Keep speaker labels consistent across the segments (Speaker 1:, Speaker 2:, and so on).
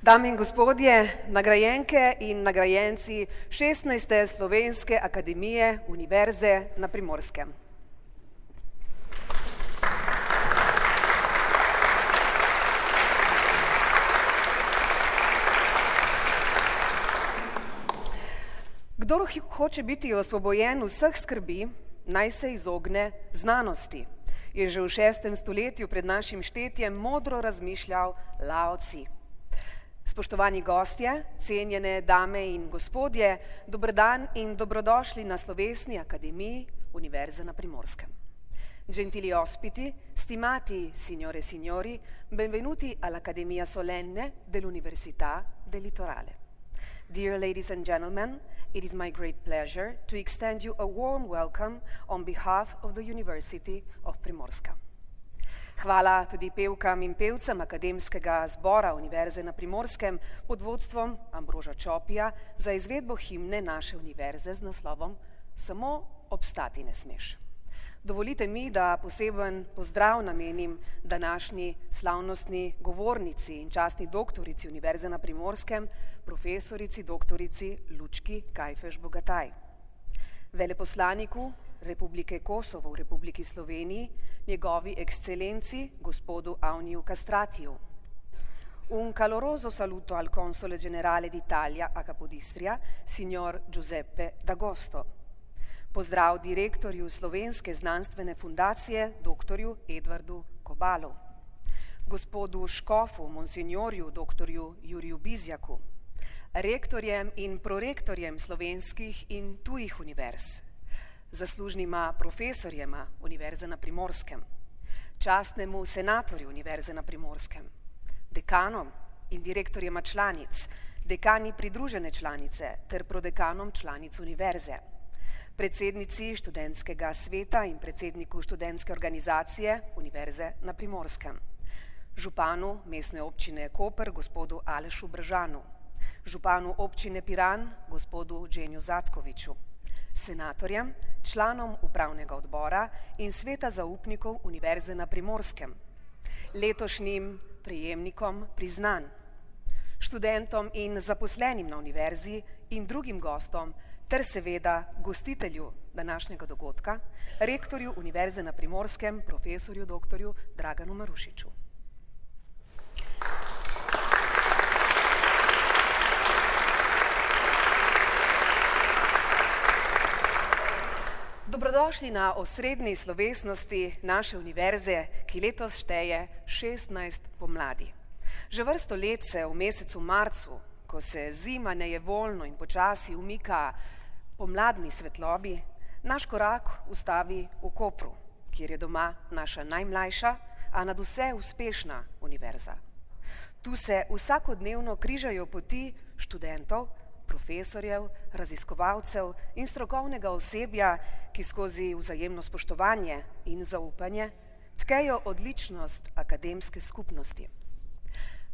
Speaker 1: Dame in gospodje, nagrajenke in nagrajenci 16. Slovenske akademije Univerze na Primorskem. Kdor hoče biti osvobojen vseh skrbi, naj se izogne znanosti, je že v 6. stoletju pred našim štetjem modro razmišljal Lao Tzu. Spoštovani gostje, cenjene dame in gospodje, dober dan in dobrodošli na Slovesni akademiji Univerze na Primorskem. Gentili ospiti, stimati signore e signori, benvenuti all'Accademia Solenne dell'Università del Litorale. Dear ladies and gentlemen, it is my great pleasure to extend you a warm welcome on behalf of the University of Primorska. Hvala tudi pevkam in pevcem Akademskega zbora Univerze na Primorskem pod vodstvom Ambroža Čopija za izvedbo himne naše univerze z naslovom Samo obstati ne smeš. Dovolite mi, da poseben pozdrav namenim današnji slavnostni govornici in častni doktorici Univerze na Primorskem, profesorici doktorici Lučki Kajfež Bogataj. Veleposlaniku Republike Kosovo v Republiki Sloveniji, njegovi ekscelenci, gospodu Avniju Kastratiju. Un caloroso saluto al console generale d'Italia a Capodistria, signor Giuseppe D'Agosto. Pozdrav direktorju Slovenske znanstvene fundacije, doktorju Edvardu Kobalu. Gospodu škofu, monsignorju, doktorju Juriju Bizjaku. Rektorjem in prorektorjem slovenskih in tujih univerz. Zaslužnima profesorjema Univerze na Primorskem, častnemu senatorju Univerze na Primorskem, dekanom in direktorjema članic, dekani pridružene članice ter prodekanom članic univerze, predsednici študentskega sveta in predsedniku študentske organizacije Univerze na Primorskem, županu mestne občine Koper, gospodu Alešu Bržanu, županu občine Piran, gospodu Dženju Zatkoviču, senatorjem, članom upravnega odbora in sveta zaupnikov Univerze na Primorskem, letošnjim prejemnikom priznanj, študentom in zaposlenim na univerzi in drugim gostom ter seveda gostitelju današnjega dogodka, rektorju Univerze na Primorskem, profesorju doktorju Draganu Marušiču. Dobrodošli na osrednji slovesnosti naše univerze, ki letos šteje 16 pomladi. Že vrsto let se v mesecu marcu, ko se zima nejevoljno in počasi umika pomladni svetlobi, naš korak ustavi v Kopru, kjer je doma naša najmlajša, a nadvse uspešna univerza. Tu se vsakodnevno križajo poti študentov, profesorjev, raziskovalcev in strokovnega osebja, ki skozi vzajemno spoštovanje in zaupanje tkejo odličnost akademske skupnosti.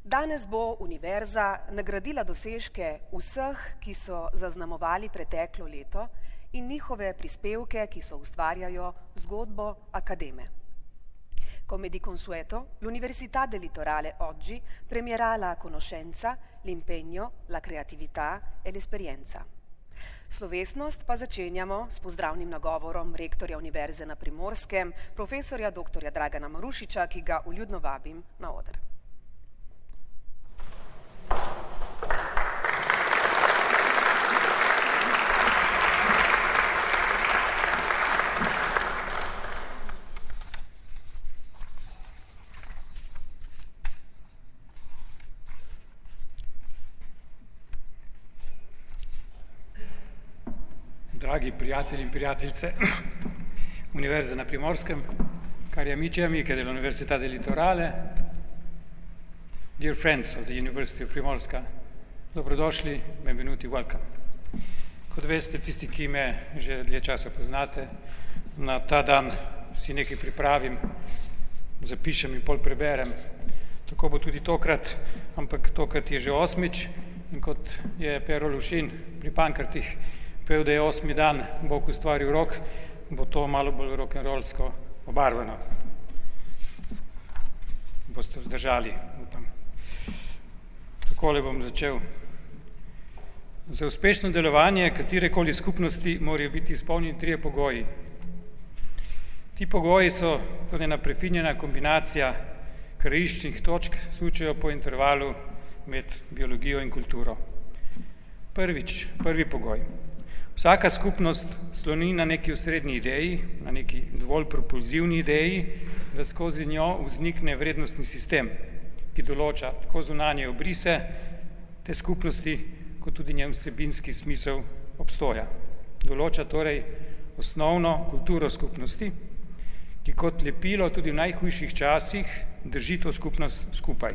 Speaker 1: Danes bo univerza nagradila dosežke vseh, ki so zaznamovali preteklo leto in njihove prispevke, ki so ustvarjajo zgodbo akademe. Come di consueto, l'Università del Litorale oggi premierà la conoscenza, l'impegno, la creatività e l'esperienza. Slovesnost pa začenjamo s pozdravnim nagovorom rektorja Univerze na Primorskem, profesorja doktorja Dragana Marušiča, ki ga vljudno vabim na oder.
Speaker 2: Dragi prijatelji in prijateljice Univerze na Primorskem, cari amici e amiche dell'Università del Litorale, dear friends of the University of Primorska, dobrodošli, benvenuti, welcome. Kot veste, tisti, ki me že dlje časa poznate, na ta dan si nekaj pripravim, zapišem in pol preberem. Tako bo tudi tokrat, ampak tokrat je že 8. in kot je Pero Lušin pri Pankrtih pel, da je 8. dan Bog ustvaril rok, bo to malo bolj rock'n'rollsko obarvano. Boste vzdržali, upam. Takole bom začel. Za uspešno delovanje katerekoli skupnosti morajo biti izpolnjeni 3 pogoji. Ti pogoji so kot ena prefinjena kombinacija krajiščnih točk, sučejo po intervalu med biologijo in kulturo. Prvi pogoj. Vsaka skupnost sloni na neki osrednji ideji, na neki dovolj propulzivni ideji, da skozi njo vznikne vrednostni sistem, ki določa tako zunanje obrise te skupnosti, kot tudi njen vsebinski smisel obstoja. Določa torej osnovno kulturo skupnosti, ki kot lepilo tudi v najhujših časih drži to skupnost skupaj.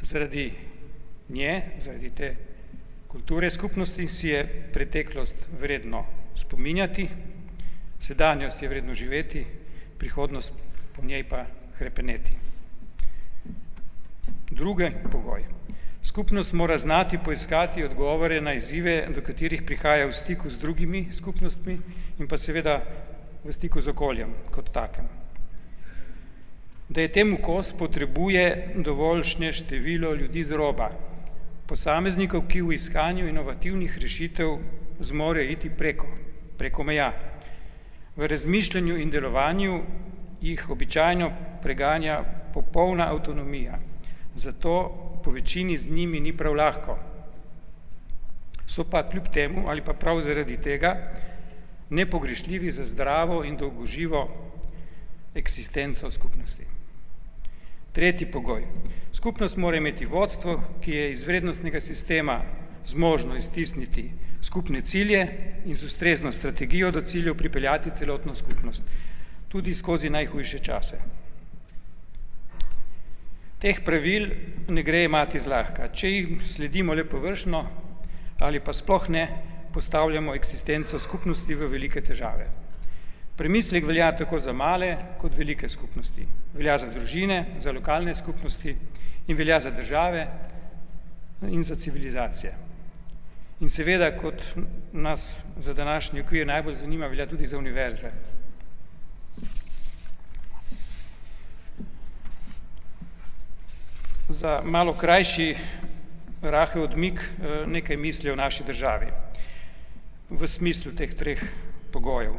Speaker 2: Zaradi te kulture skupnosti si je preteklost vredno spominjati, sedanjost je vredno živeti, prihodnost po njej pa hrepeneti. Drugi pogoj. Skupnost mora znati poiskati odgovore na izzive, do katerih prihaja v stiku z drugimi skupnostmi in pa seveda v stiku z okoljem kot takem. Da je temu kos, potrebuje dovoljšnje število ljudi z roba, posameznikov, ki v iskanju inovativnih rešitev zmore iti preko meja. V razmišljanju in delovanju jih običajno preganja popolna avtonomija, zato po večini z njimi ni prav lahko. So pa kljub temu ali pa prav zaradi tega nepogrešljivi za zdravo in dolgoživo eksistenco skupnosti. Tretji pogoj. Skupnost mora imeti vodstvo, ki je iz vrednostnega sistema zmožno iztisniti skupne cilje in z ustrezno strategijo do ciljev pripeljati celotno skupnost, tudi skozi najhujše čase. Teh pravil ne gre imati zlahka. Če jim sledimo le površno ali pa sploh ne, postavljamo eksistenco skupnosti v velike težave. Premislek velja tako za male kot velike skupnosti. Velja za družine, za lokalne skupnosti in velja za države in za civilizacije. In seveda, kot nas za današnji okvir najbolj zanima, velja tudi za univerze. Za malo krajši rahel odmik nekaj misli o naši državi v smislu teh 3 pogojev.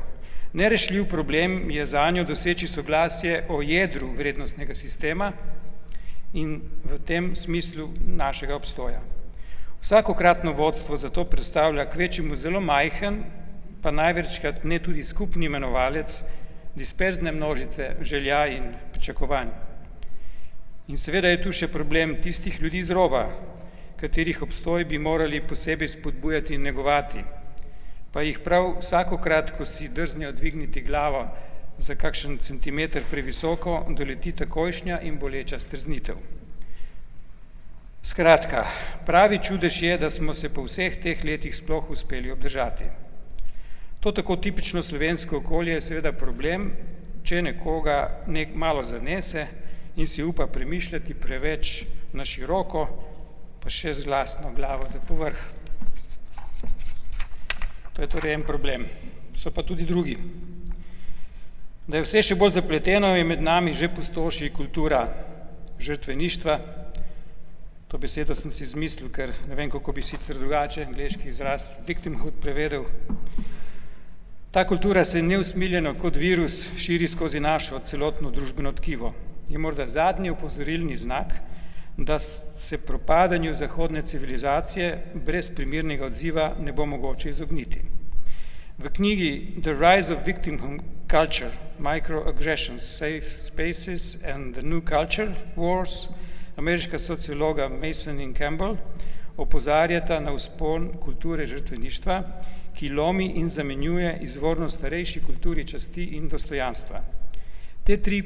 Speaker 2: Nerešljiv problem je zanjo doseči soglasje o jedru vrednostnega sistema in v tem smislu našega obstoja. Vsakokratno vodstvo zato predstavlja kvečjemu zelo majhen, pa največkrat ne tudi skupni imenovalec disperzne množice želja in pričakovanj. In seveda je tu še problem tistih ljudi z roba, katerih obstoj bi morali posebej spodbujati in negovati, pa jih prav vsakokrat, ko si drznejo dvigniti glavo za kakšen centimeter previsoko, doleti takojšnja in boleča strznitev. Skratka, pravi čudež je, da smo se po vseh teh letih sploh uspeli obdržati. To tako tipično slovensko okolje je seveda problem, če nekoga malo zanese in si upa premišljati preveč na široko, pa še z glasno glavo za povrh. To je torej en problem. So pa tudi drugi. Da je vse še bolj zapleteno, je med nami že pustoši kultura žrtveništva. To besedo sem si izmislil, ker ne vem, kako bi sicer drugače angleški izraz victimhood prevedel. Ta kultura se neusmiljeno kot virus širi skozi našo celotno družbeno tkivo. Je morda zadnji opozorilni znak, da se propadanju zahodne civilizacije brez primernega odziva ne bo mogoče izogniti. V knjigi The Rise of Victimhood Culture, Microaggressions, Safe Spaces and the New Culture Wars, ameriška sociologa Mason in Campbell opozarjata na vzpon kulture žrtveništva, ki lomi in zamenjuje izvorno starejši kulturi časti in dostojanstva. Te 3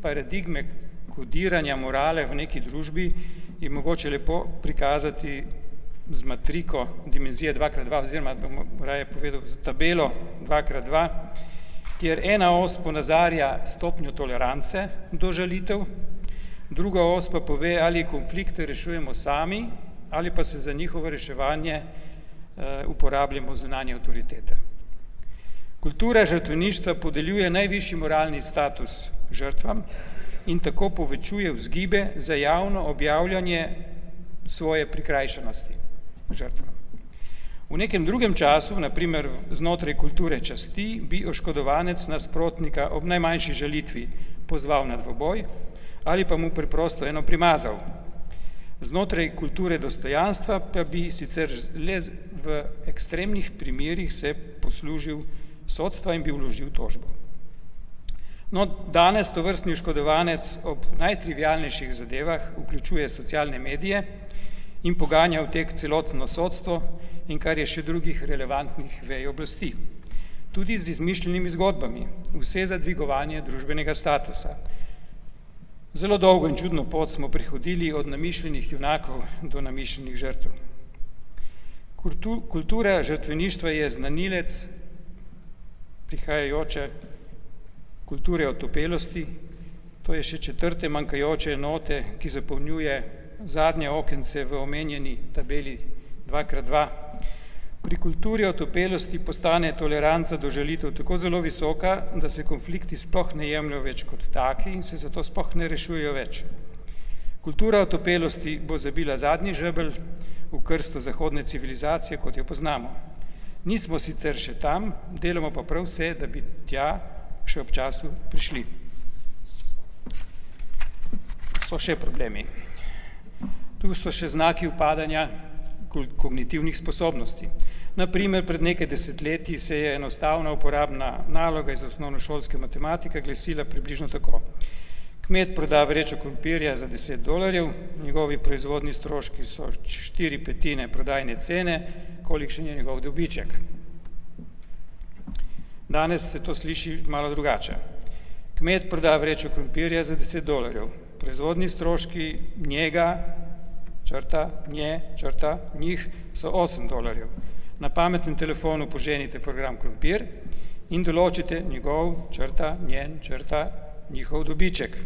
Speaker 2: paradigme kodiranja morale v neki družbi je mogoče lepo prikazati z matriko dimenzije 2x2, oziroma bom raje povedal z tabelo 2x2, kjer ena os ponazarja stopnjo tolerance do žalitev, druga os pa pove, ali konflikte rešujemo sami, ali pa se za njihovo reševanje uporabljamo zunanje avtoritete. Kultura žrtveništva podeljuje najvišji moralni status žrtvam in tako povečuje vzgibe za javno objavljanje svoje prikrajšanosti žrtvam. V nekem drugem času, na primer znotraj kulture časti, bi oškodovanec nasprotnika ob najmanjši žalitvi pozval na dvoboj ali pa mu preprosto eno primazal. Znotraj kulture dostojanstva pa bi sicer le v ekstremnih primerih se poslužil sodstva in bi vložil tožbo. No, danes tovrstni oškodovanec ob najtrivialnejših zadevah vključuje socialne medije in poganja v tek celotno sodstvo in kar je še drugih relevantnih vej oblasti. Tudi z izmišljenimi zgodbami, vse za dvigovanje družbenega statusa. Zelo dolgo in čudno pot smo prehodili od namišljenih junakov do namišljenih žrtev. Kultura žrtveništva je znanilec prihajajoče kulture otopelosti, to je še 4. manjkajoče enote, ki zapolnjuje zadnje okence v omenjeni tabeli 2x2. Pri kulturi otopelosti postane toleranca do žalitev tako zelo visoka, da se konflikti sploh ne jemljajo več kot taki in se zato sploh ne rešujejo več. Kultura otopelosti bo zabila zadnji žebelj v krsto zahodne civilizacije, kot jo poznamo. Nismo sicer še tam, delamo pa prav vse, da bi tja še ob času prišli. So še problemi. Tu so še znaki upadanja kognitivnih sposobnosti. Naprimer, pred nekaj desetletji se je enostavna uporabna naloga iz osnovnošolske matematike glesila približno tako. Kmet proda vrečo krompirja za $10, njegovi proizvodni stroški so 4/5 prodajne cene, kolikšen je njegov dobiček. Danes se to sliši malo drugače. Kmet proda vrečo krompirja za $10, proizvodni stroški njega, njih so $8. Na pametnem telefonu poženite program krompir in določite njegov, njihov dobiček.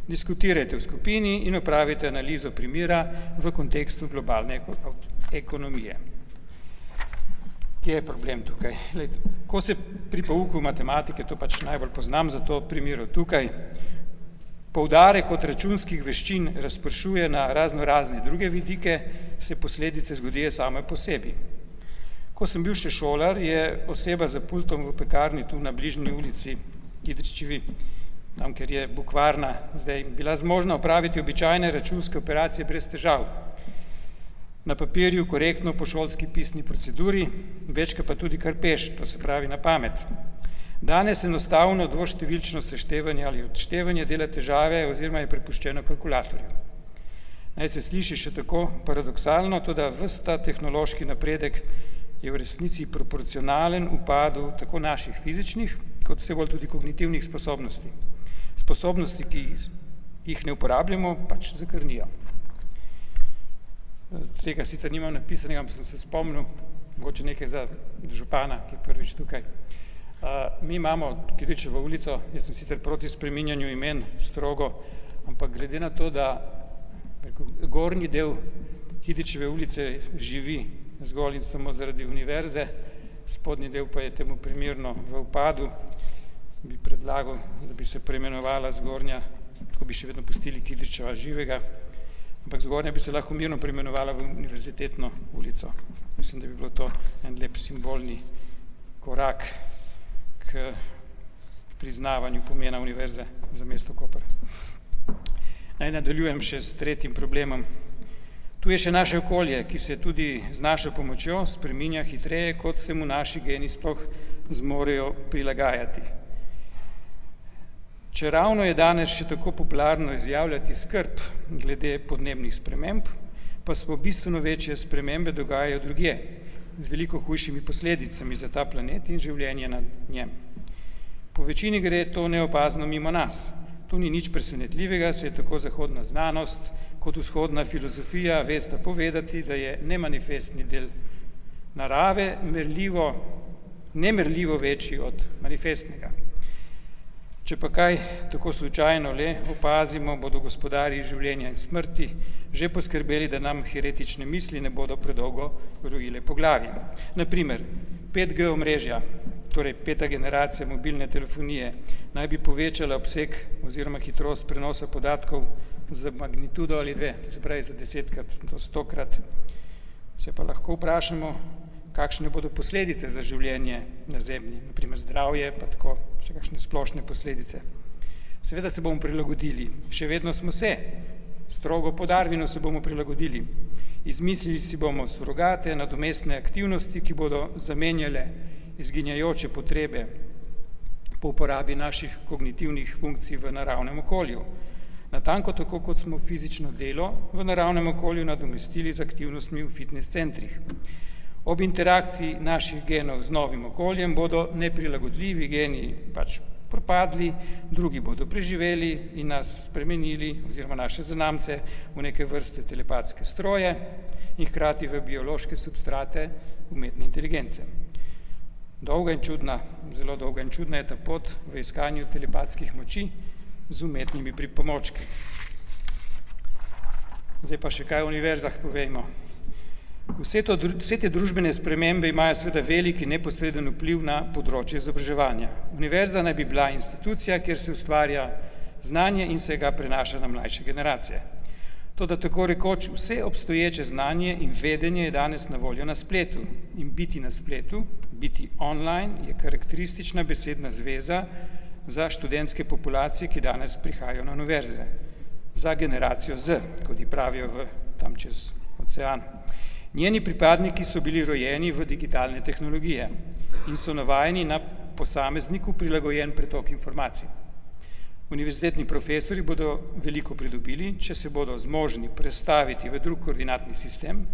Speaker 2: Diskutirajte v skupini in opravite analizo primera v kontekstu globalne ekonomije. Kje je problem tukaj? Ko se pri pouku matematike, to pač najbolj poznam, zato primeru tukaj, poudarek od računskih veščin razpršuje na razne druge vidike, se posledice zgodijo same po sebi. Ko sem bil še šolar, je oseba za pultom v pekarni tu na bližnji ulici Kidričevi, tam, kjer je bukvarna, zdaj bila zmožna opraviti običajne računske operacije brez težav. Na papirju korektno po šolski pisni proceduri, večkrat pa tudi kar peš, to se pravi na pamet. Danes enostavno dvoštevilčno seštevanje ali odštevanje dela težave oziroma je prepuščeno kalkulatorju. Naj se sliši še tako paradoksalno, toda ves ta tehnološki napredek je v resnici proporcionalen upadu tako naših fizičnih, kot vse bolj tudi kognitivnih sposobnosti. Sposobnosti, ki jih ne uporabljamo, pač zakrnijo. Tega sicer nimam napisanega, ampak sem se spomnil, mogoče nekaj za župana, ki je prvič tukaj. Mi imamo Kidričevo ulico, jaz sem sicer proti spreminjanju imen strogo, ampak glede na to, da gornji del Kidričeve ulice živi zgolj in samo zaradi univerze, spodnji del pa je temu primerno v upadu, bi predlagal, da bi se preimenovala zgornja, tako bi še vedno pustili Kidričeva živega, ampak zgornja bi se lahko mirno preimenovala v univerzitetno ulico. Mislim, da bi bilo to en lep simbolni korak k priznavanju pomena univerze za mesto Koper. Naj nadaljujem še s tretjim problemom. Tu je še naše okolje, ki se tudi z našo pomočjo spreminja hitreje, kot se mu naši geni sploh zmorejo prilagajati. Čeravno je danes še tako popularno izjavljati skrb glede podnebnih sprememb, pa smo bistveno večje spremembe dogajajo drugje, z veliko hujšimi posledicami za ta planet in življenje na njem. Po večini gre to neopazno mimo nas. To ni nič presenetljivega, se je tako zahodna znanost kot vzhodna filozofija vesta povedati, da je nemanifestni del narave nemerljivo večji od manifestnega. Če pa kaj tako slučajno le opazimo, bodo gospodarji življenja in smrti že poskrbeli, da nam heretične misli ne bodo predolgo rojile po glavi. Naprimer, 5G omrežja, torej 5. generacija mobilne telefonije, naj bi povečala obseg oziroma hitrost prenosa podatkov za magnitudo ali 2, to se pravi za 10-krat do 100-krat. Se pa lahko vprašamo, kakšne bodo posledice za življenje na Zemlji, naprimer zdravje, pa tako še kakšne splošne posledice. Seveda se bomo prilagodili, še vedno smo se, strogo po Darwinu se bomo prilagodili. Izmislili si bomo surogate, nadomestne aktivnosti, ki bodo zamenjale izginjajoče potrebe po uporabi naših kognitivnih funkcij v naravnem okolju. Natanko tako, kot smo fizično delo v naravnem okolju nadomestili z aktivnostmi v fitness centrih. Ob interakciji naših genov z novim okoljem bodo neprilagodljivi geni pač propadli, drugi bodo preživeli in nas spremenili oziroma naše zanamce v neke vrste telepatske stroje in hkrati v biološke substrate umetne inteligence. Dolga in čudna, zelo dolga in čudna je ta pot v iskanju telepatskih moči z umetnimi pripomočki. Zdaj pa še kaj o univerzah povejmo. Vse te družbene spremembe imajo seveda veliki neposreden vpliv na področje izobraževanja. Univerza naj bi bila institucija, kjer se ustvarja znanje in se ga prenaša na mlajše generacije. Toda tako rekoč vse obstoječe znanje in vedenje je danes na voljo na spletu. In biti na spletu, biti online, je karakteristična besedna zveza za študentske populacije, ki danes prihajajo na univerze. Za generacijo Z, kot ji pravijo tam čez ocean. Njeni pripadniki so bili rojeni v digitalne tehnologije in so navajeni na posamezniku prilagojen pretok informacij. Univerzitetni profesori bodo veliko pridobili, če se bodo zmožni prestaviti v drug koordinatni sistem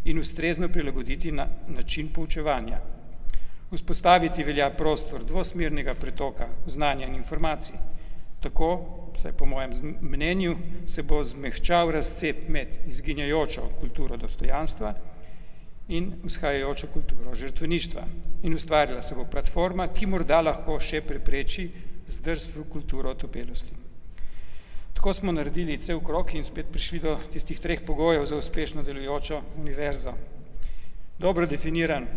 Speaker 2: in ustrezno prilagoditi na način poučevanja. Vzpostaviti velja prostor dvosmernega pretoka znanja in informacij. Tako, vsaj po mojem mnenju, se bo zmehčal razcep med izginjajočo kulturo dostojanstva in vzhajajočo kulturo žrtveništva. In ustvarila se bo platforma, ki morda lahko še prepreči zdrs v kulturo otopelosti. Tako smo naredili cel krog in spet prišli do tistih 3 pogojev za uspešno delujočo univerzo. Dobro definiran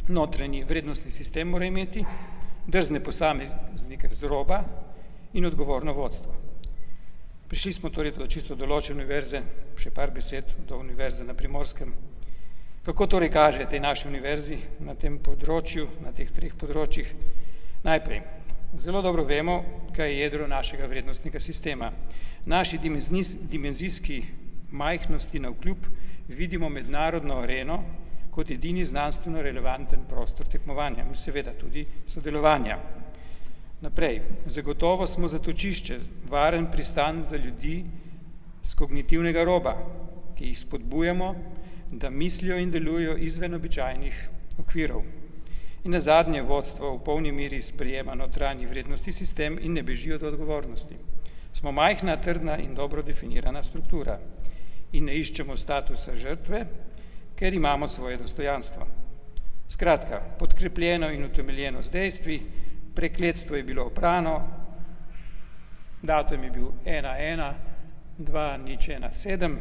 Speaker 2: notranji vrednostni sistem mora imeti, drzne posameznike z roba in odgovorno vodstvo. Prišli smo torej do čisto določene univerze, še par besed do univerze na Primorskem. Kako torej kaže tej naši univerzi na tem področju, na teh 3 področjih? Najprej, zelo dobro vemo, kaj je jedro našega vrednostnega sistema. Naši dimenzijski majhnosti navkljub vidimo mednarodno areno kot edini znanstveno relevanten prostor tekmovanja in seveda tudi sodelovanja. Naprej, zagotovo smo zatočišče, varen pristan za ljudi z kognitivnega roba, ki jih spodbujamo, da mislijo in delujejo izven običajnih okvirov. In nazadnje vodstvo v polni meri sprejema notranji vrednostni sistem in ne bežijo do odgovornosti. Smo majhna, trdna in dobro definirana struktura in ne iščemo statusa žrtve, ker imamo svoje dostojanstvo. Skratka, podkrepljeno in utemeljeno z dejstvi, prekletstvo je bilo oprano, datum je bil 1.1.2.0.1.7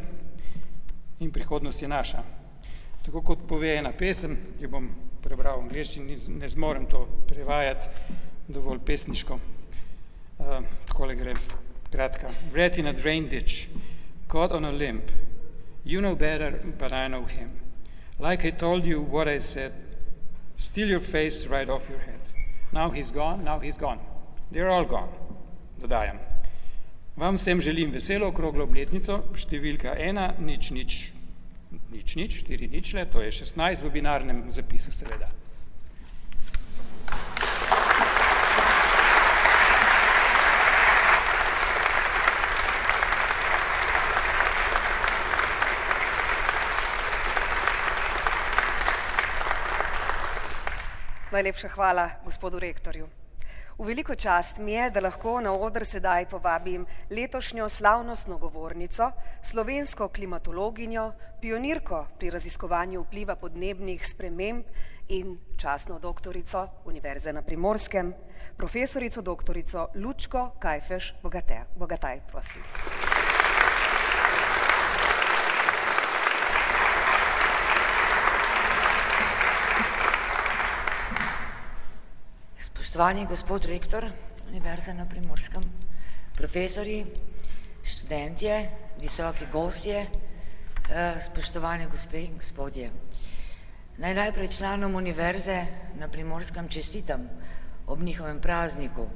Speaker 2: in prihodnost je naša. Tako kot pove ena pesem, jo bom prebral v angleščini, ne zmorem to prevajati dovolj pesniško. Takole gre, kratka. Rat in a drain ditch, caught on a limb. You know better, but I know him. Like I told you what I said, steal your face right off your head. Now he's gone, now he's gone. They're all gone, dodajam. Vam vsem želim veselo okroglo obletnico, številka 1.0.0.0.4, to je 16 v binarnem zapisu seveda.
Speaker 1: Najlepša hvala gospodu rektorju. V veliko čast mi je, da lahko na oder sedaj povabim letošnjo slavnostno govornico, slovensko klimatologinjo, pionirko pri raziskovanju vpliva podnebnih sprememb in častno doktorico Univerze na Primorskem, profesorico doktorico Lučko Kajfeš Bogataj, prosim.
Speaker 3: Spoštovani gospod rektor Univerze na Primorskem, profesori, študentje, visoki gostje, spoštovane gospe in gospodje. Naj najprej članom Univerze na Primorskem čestitam ob njihovem prazniku.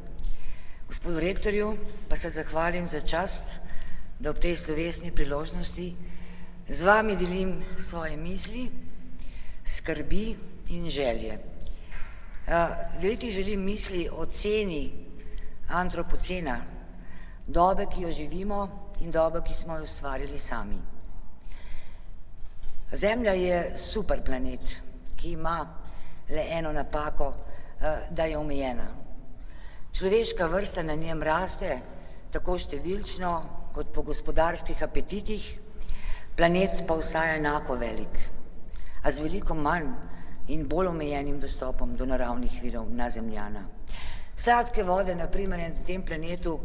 Speaker 3: Gospodu rektorju pa se zahvalim za čast, da ob tej slovesni priložnosti z vami delim svoje misli, skrbi in želje. Deliti želim misli o ceni antropocena, dobe, ki jo živimo in dobe, ki smo jo ustvarili sami. Zemlja je super planet, ki ima le eno napako, da je omejena. Človeška vrsta na njem raste tako številčno kot po gospodarskih apetitih, planet pa ostaja enako velik, a z veliko manj in bolj omejenim dostopom do naravnih virov na Zemljana. Sladke vode, na primer, na tem planetu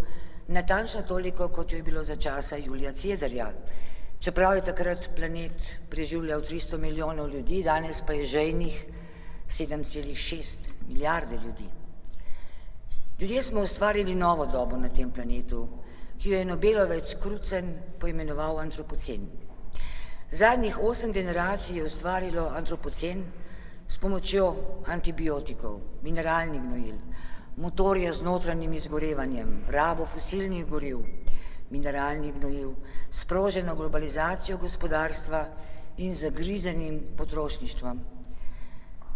Speaker 3: natančno toliko, kot jo je bilo za časa Julija Cezarja. Čeprav je takrat planet preživljal 300 milijonov ljudi, danes pa je žejnih 7,6 milijarde ljudi. Ljudje smo ustvarili novo dobo na tem planetu, ki jo je Nobelovec Crutzen poimenoval antropocen. Zadnjih 8 generacij je ustvarilo antropocen s pomočjo antibiotikov, mineralnih gnojil, motorja z notranjim izgorevanjem, rabo fosilnih goriv, mineralnih gnojil, sproženo globalizacijo gospodarstva in zagrizenim potrošništvom.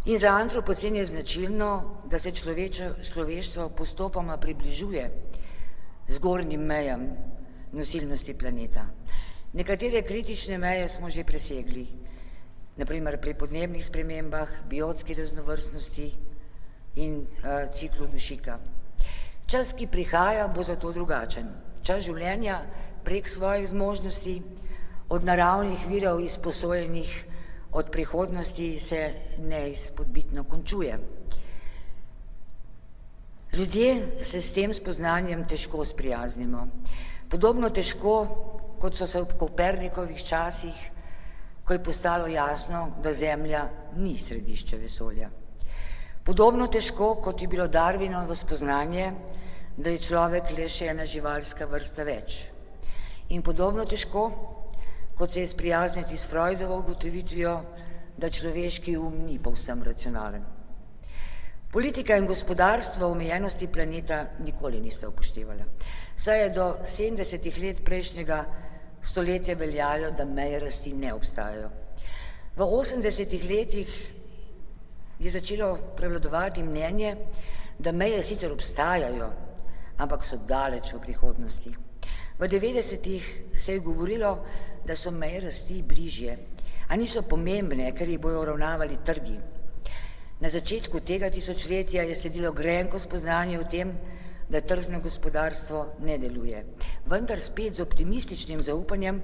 Speaker 3: In za antropocen je značilno, da se človeštvo postopoma približuje zgornjim mejam nosilnosti planeta. Nekatere kritične meje smo že presegli, naprimer pri podnebnih spremembah, biotski raznovrstnosti in ciklu dušika. Čas, ki prihaja, bo zato drugačen. Čas življenja prek svojih zmožnosti, od naravnih virov izposojenih, od prihodnosti se neizpodbitno končuje. Ljudje se s tem spoznanjem težko sprijaznimo. Podobno težko, kot so se v Kopernikovih časih, ko je postalo jasno, da Zemlja ni središče vesolja. Podobno težko, kot je bilo Darwinovo spoznanje, da je človek le še ena živalska vrsta več. In podobno težko, kot se je sprijazniti s Freudovo ugotovitvijo, da človeški ni povsem racionalen. Politika in gospodarstvo omejenosti planeta nikoli nista upoštevala. Saj je do 70 let prejšnjega stoletja veljalo, da meje rasti ne obstajajo. V 80 letih je začelo prevladovati mnenje, da meje sicer obstajajo, ampak so daleč v prihodnosti. V 90-ih se je govorilo, da so meje rasti bližje, a niso pomembne, ker jih bojo uravnavali trgi. Na začetku tega tisočletja je sledilo grenko spoznanje o tem, da tržno gospodarstvo ne deluje, vendar spet z optimističnim zaupanjem,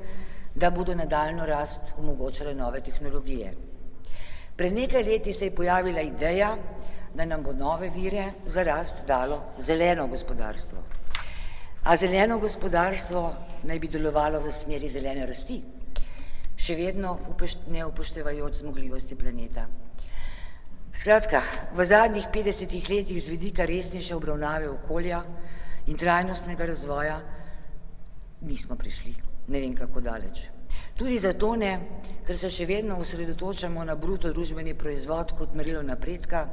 Speaker 3: da bodo nadaljnjo rast omogočale nove tehnologije. Pred nekaj leti se je pojavila ideja, da nam bo nove vire za rast dalo zeleno gospodarstvo. A zeleno gospodarstvo naj bi delovalo v smeri zelene rasti, še vedno ne upoštevajoč zmogljivosti planeta. Skratka, v zadnjih 50 letih z vidika resnejše obravnave okolja in trajnostnega razvoja nismo prišli, ne vem kako daleč. Tudi zato ne, ker se še vedno osredotočamo na bruto družbeni proizvod kot merilo napredka,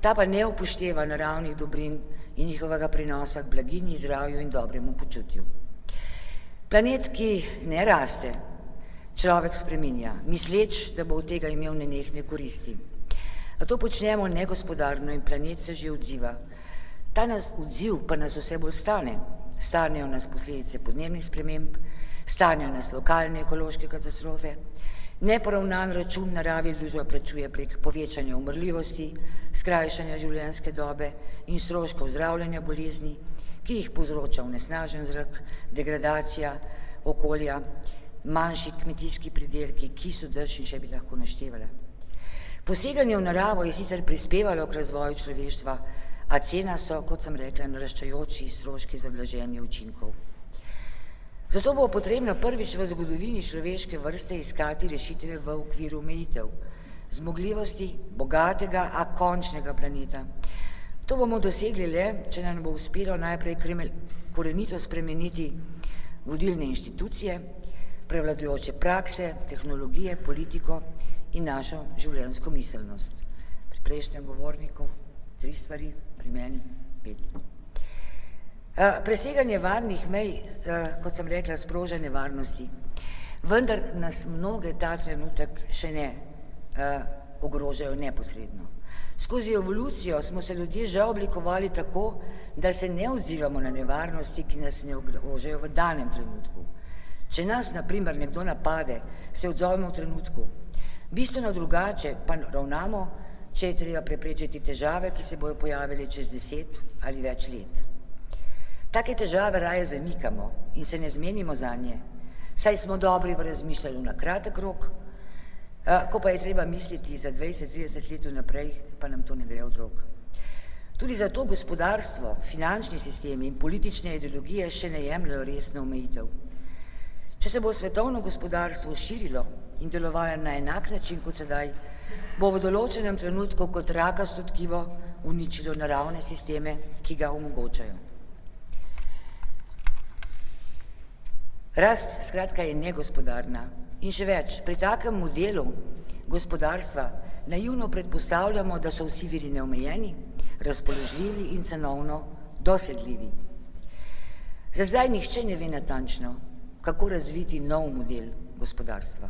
Speaker 3: ta pa ne upošteva naravnih dobrin in njihovega prinosa k blaginji, zdravju in dobremu počutju. Planet, ki ne raste, človek spreminja, misleč, da bo od tega imel nenehne koristi. A to počnemo negospodarno in planet se že odziva. Ta odziv pa nas vse bolj stane. Stanejo nas posledice podnebnih sprememb, stanejo nas lokalne ekološke katastrofe, neporavnan račun naravi družba plačuje prek povečanja umrljivosti, skrajšanja življenjske dobe in stroškov zdravljenja bolezni, ki jih povzroča onesnažen zrak, degradacija okolja, manjši kmetijski pridelki, kisov dež in še bi lahko naštevala. Poseganje v naravo je sicer prispevalo k razvoju človeštva, a cena so, kot sem rekla, naraščajoči stroški za blaženje učinkov. Zato bo potrebno prvič v zgodovini človeške vrste iskati rešitve v okviru omejitev, zmogljivosti bogatega, a končnega planeta. To bomo dosegli le, če nam bo uspelo najprej korenito spremeniti vodilne inštitucije, prevladujoče prakse, tehnologije, politiko in našo življenjsko miselnost. Pri prejšnjem govorniku 3 stvari, pri meni 5. Preseganje varnih mej, kot sem rekla, sproža nevarnosti, vendar nas mnoge ta trenutek še ne ogrožajo neposredno. Skozi evolucijo smo se ljudje že oblikovali tako, da se ne odzivamo na nevarnosti, ki nas ne ogrožajo v danem trenutku. Če nas, na primer, nekdo napade, se odzovemo v trenutku. Bistveno drugače pa ravnamo, če je treba preprečiti težave, ki se bojo pojavili čez 10 ali več let. Take težave raje zamikamo in se ne zmenimo zanje, saj smo dobri v razmišljanju na kratek rok, ko pa je treba misliti za 20-30 let naprej, pa nam to ne gre od rok. Tudi zato gospodarstvo, finančni sistemi in politične ideologije še ne jemljajo resno omejitev. Če se bo svetovno gospodarstvo širilo in delovalo na enak način kot sedaj, bo v določenem trenutku kot rakasto tkivo uničilo naravne sisteme, ki ga omogočajo. Rast, skratka, je negospodarna. In še več, pri takem modelu gospodarstva naivno predpostavljamo, da so vsi viri neomejeni, razpoložljivi in cenovno dosegljivi. Za zdaj nihče ne ve natančno, kako razviti nov model gospodarstva.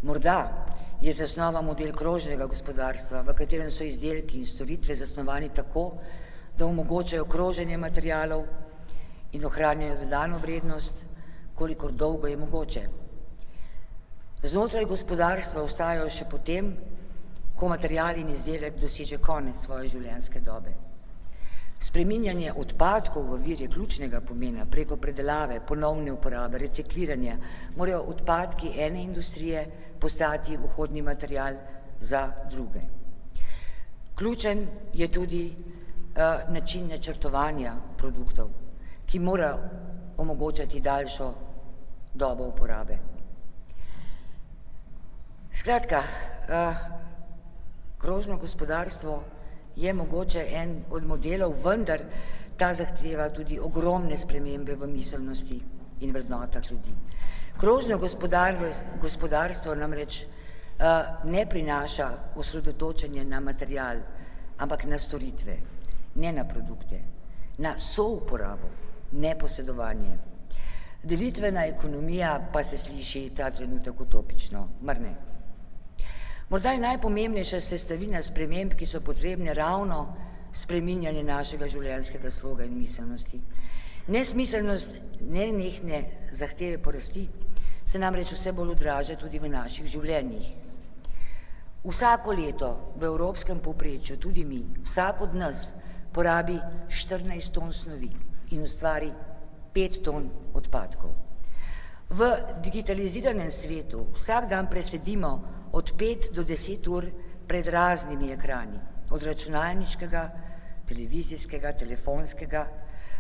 Speaker 3: Morda je zasnova model krožnega gospodarstva, v katerem so izdelki in storitve zasnovani tako, da omogočajo kroženje materialov in ohranjajo dodano vrednost, kolikor dolgo je mogoče. Znotraj gospodarstva ostajajo še potem, ko material in izdelek doseže konec svoje življenjske dobe. Spreminjanje odpadkov v vir je ključnega pomena. Preko predelave, ponovne uporabe, recikliranja morajo odpadki ene industrije postati vhodni material za druge. Ključen je tudi način načrtovanja produktov, ki mora omogočati daljšo dobo uporabe. Skratka, krožno gospodarstvo je mogoče en od modelov, vendar ta zahteva tudi ogromne spremembe v miselnosti in vrednotah ljudi. Krožno gospodarstvo namreč ne prinaša osredotočenje na material, ampak na storitve, ne na produkte, na souporabo, ne posedovanje. Delitvena ekonomija pa se sliši ta trenutek utopično, mar ne? Morda je najpomembnejša sestavina sprememb, ki so potrebne ravno spreminjanje našega življenjskega sloga in miselnosti. Nesmiselnost nenehne zahteve po rasti se namreč vse bolj odraža tudi v naših življenjih. Vsako leto v evropskem povprečju, tudi mi, vsak od nas porabi 14 ton snovi in ustvari 5 ton odpadkov. V digitaliziranem svetu vsak dan presedimo od 5 do 10 ur pred raznimi ekrani, od računalniškega, televizijskega, telefonskega.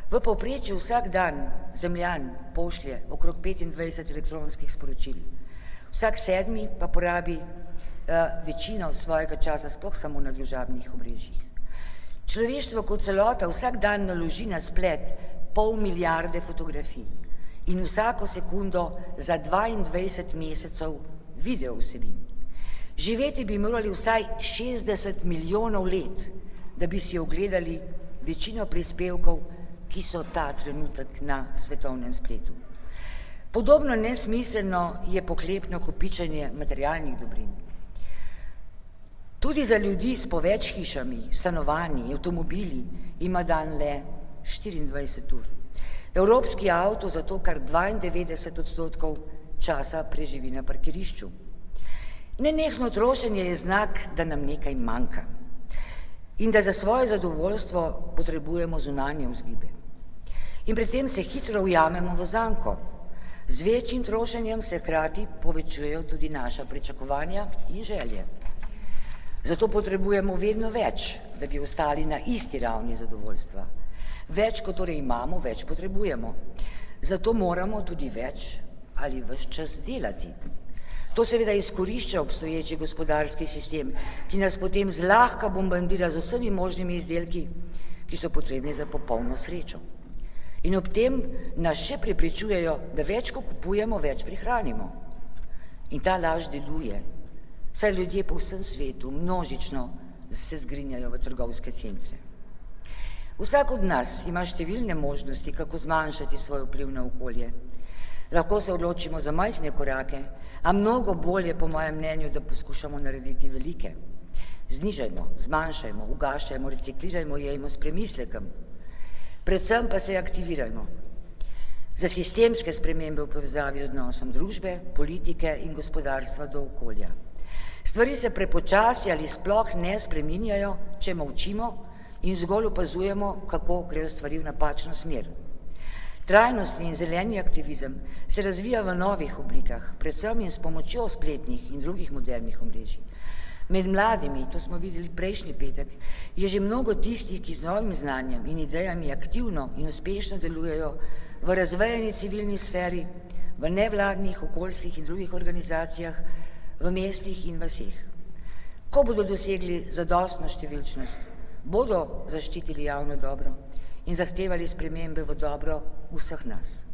Speaker 3: V povprečju vsak dan Zemljan pošlje okrog 25 elektronskih sporočil. Vsak 7. pa porabi večino svojega časa sploh samo na družabnih omrežjih. Človeštvo kot celota vsak dan naloži na splet 0,5 milijarde fotografij in vsako sekundo za 22 mesecev video vsebin. Živeti bi morali vsaj 60 milijonov let, da bi si ogledali večino prispevkov, ki so ta trenutek na svetovnem spletu. Podobno nesmiselno je pohlepno kopičenje materialnih dobrin. Tudi za ljudi s po več hišami, stanovanji, avtomobili ima dan le 24 ur. Evropski avto zato kar 92% časa preživi na parkirišču. Nenehno trošenje je znak, da nam nekaj manjka in da za svoje zadovoljstvo potrebujemo zunanje vzgibe. In pri tem se hitro ujamemo v zanko. Z večjim trošenjem se hkrati povečujejo tudi naša pričakovanja in želje. Zato potrebujemo vedno več, da bi ostali na isti ravni zadovoljstva. Več, kot torej imamo, več potrebujemo. Zato moramo tudi več ali ves čas delati. To seveda izkorišča obstoječi gospodarski sistem, ki nas potem zlahka bombardira z vsemi možnimi izdelki, ki so potrebni za popolno srečo. In ob tem nas še prepričujejo, da več, ko kupujemo, več prihranimo. In ta laž deluje, saj ljudje po vsem svetu množično se zgrinjajo v trgovske centre. Vsak od nas ima številne možnosti, kako zmanjšati svoj vpliv na okolje. Lahko se odločimo za majhne korake, a mnogo bolje, po mojem mnenju, da poskušamo narediti velike. Znižajmo, zmanjšajmo, ugašajmo, reciklirajmo, jejmo s premislekom. Predvsem pa se aktivirajmo za sistemske spremembe v povezavi z odnosom družbe, politike in gospodarstva do okolja. Stvari se prepočasi ali sploh ne spreminjajo, če molčimo in zgolj opazujemo, kako grejo stvari v napačno smer. Trajnostni in zeleni aktivizem se razvija v novih oblikah, predvsem in s pomočjo spletnih in drugih modernih omrežij. Med mladimi, to smo videli prejšnji petek, je že mnogo tistih, ki z novim znanjem in idejami aktivno in uspešno delujejo v razvejani civilni sferi, v nevladnih, okoljskih in drugih organizacijah, v mestih in vaseh. Ko bodo dosegli zadostno številčnost, bodo zaščitili javno dobro in zahtevali spremembe v dobro vseh nas.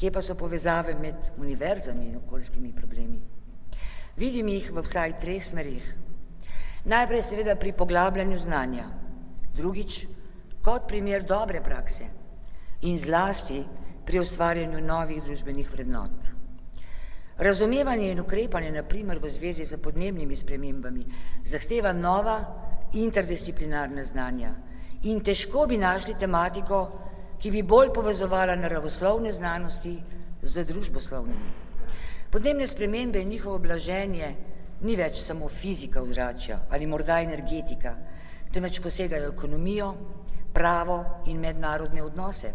Speaker 3: Kje pa so povezave med univerzami in okoljskimi problemi? Vidim jih v vsaj 3 smerih. Najprej seveda pri poglabljanju znanja, drugič kot primer dobre prakse in zlasti pri ustvarjanju novih družbenih vrednot. Razumevanje in ukrepanje, na primer v zvezi z podnebnimi spremembami, zahteva nova interdisciplinarna znanja in težko bi našli tematiko, ki bi bolj povezovala naravoslovne znanosti z družboslovnimi. Podnebne spremembe in njihovo blaženje ni več samo fizika ozračja ali morda energetika, temveč posegajo ekonomijo, pravo in mednarodne odnose.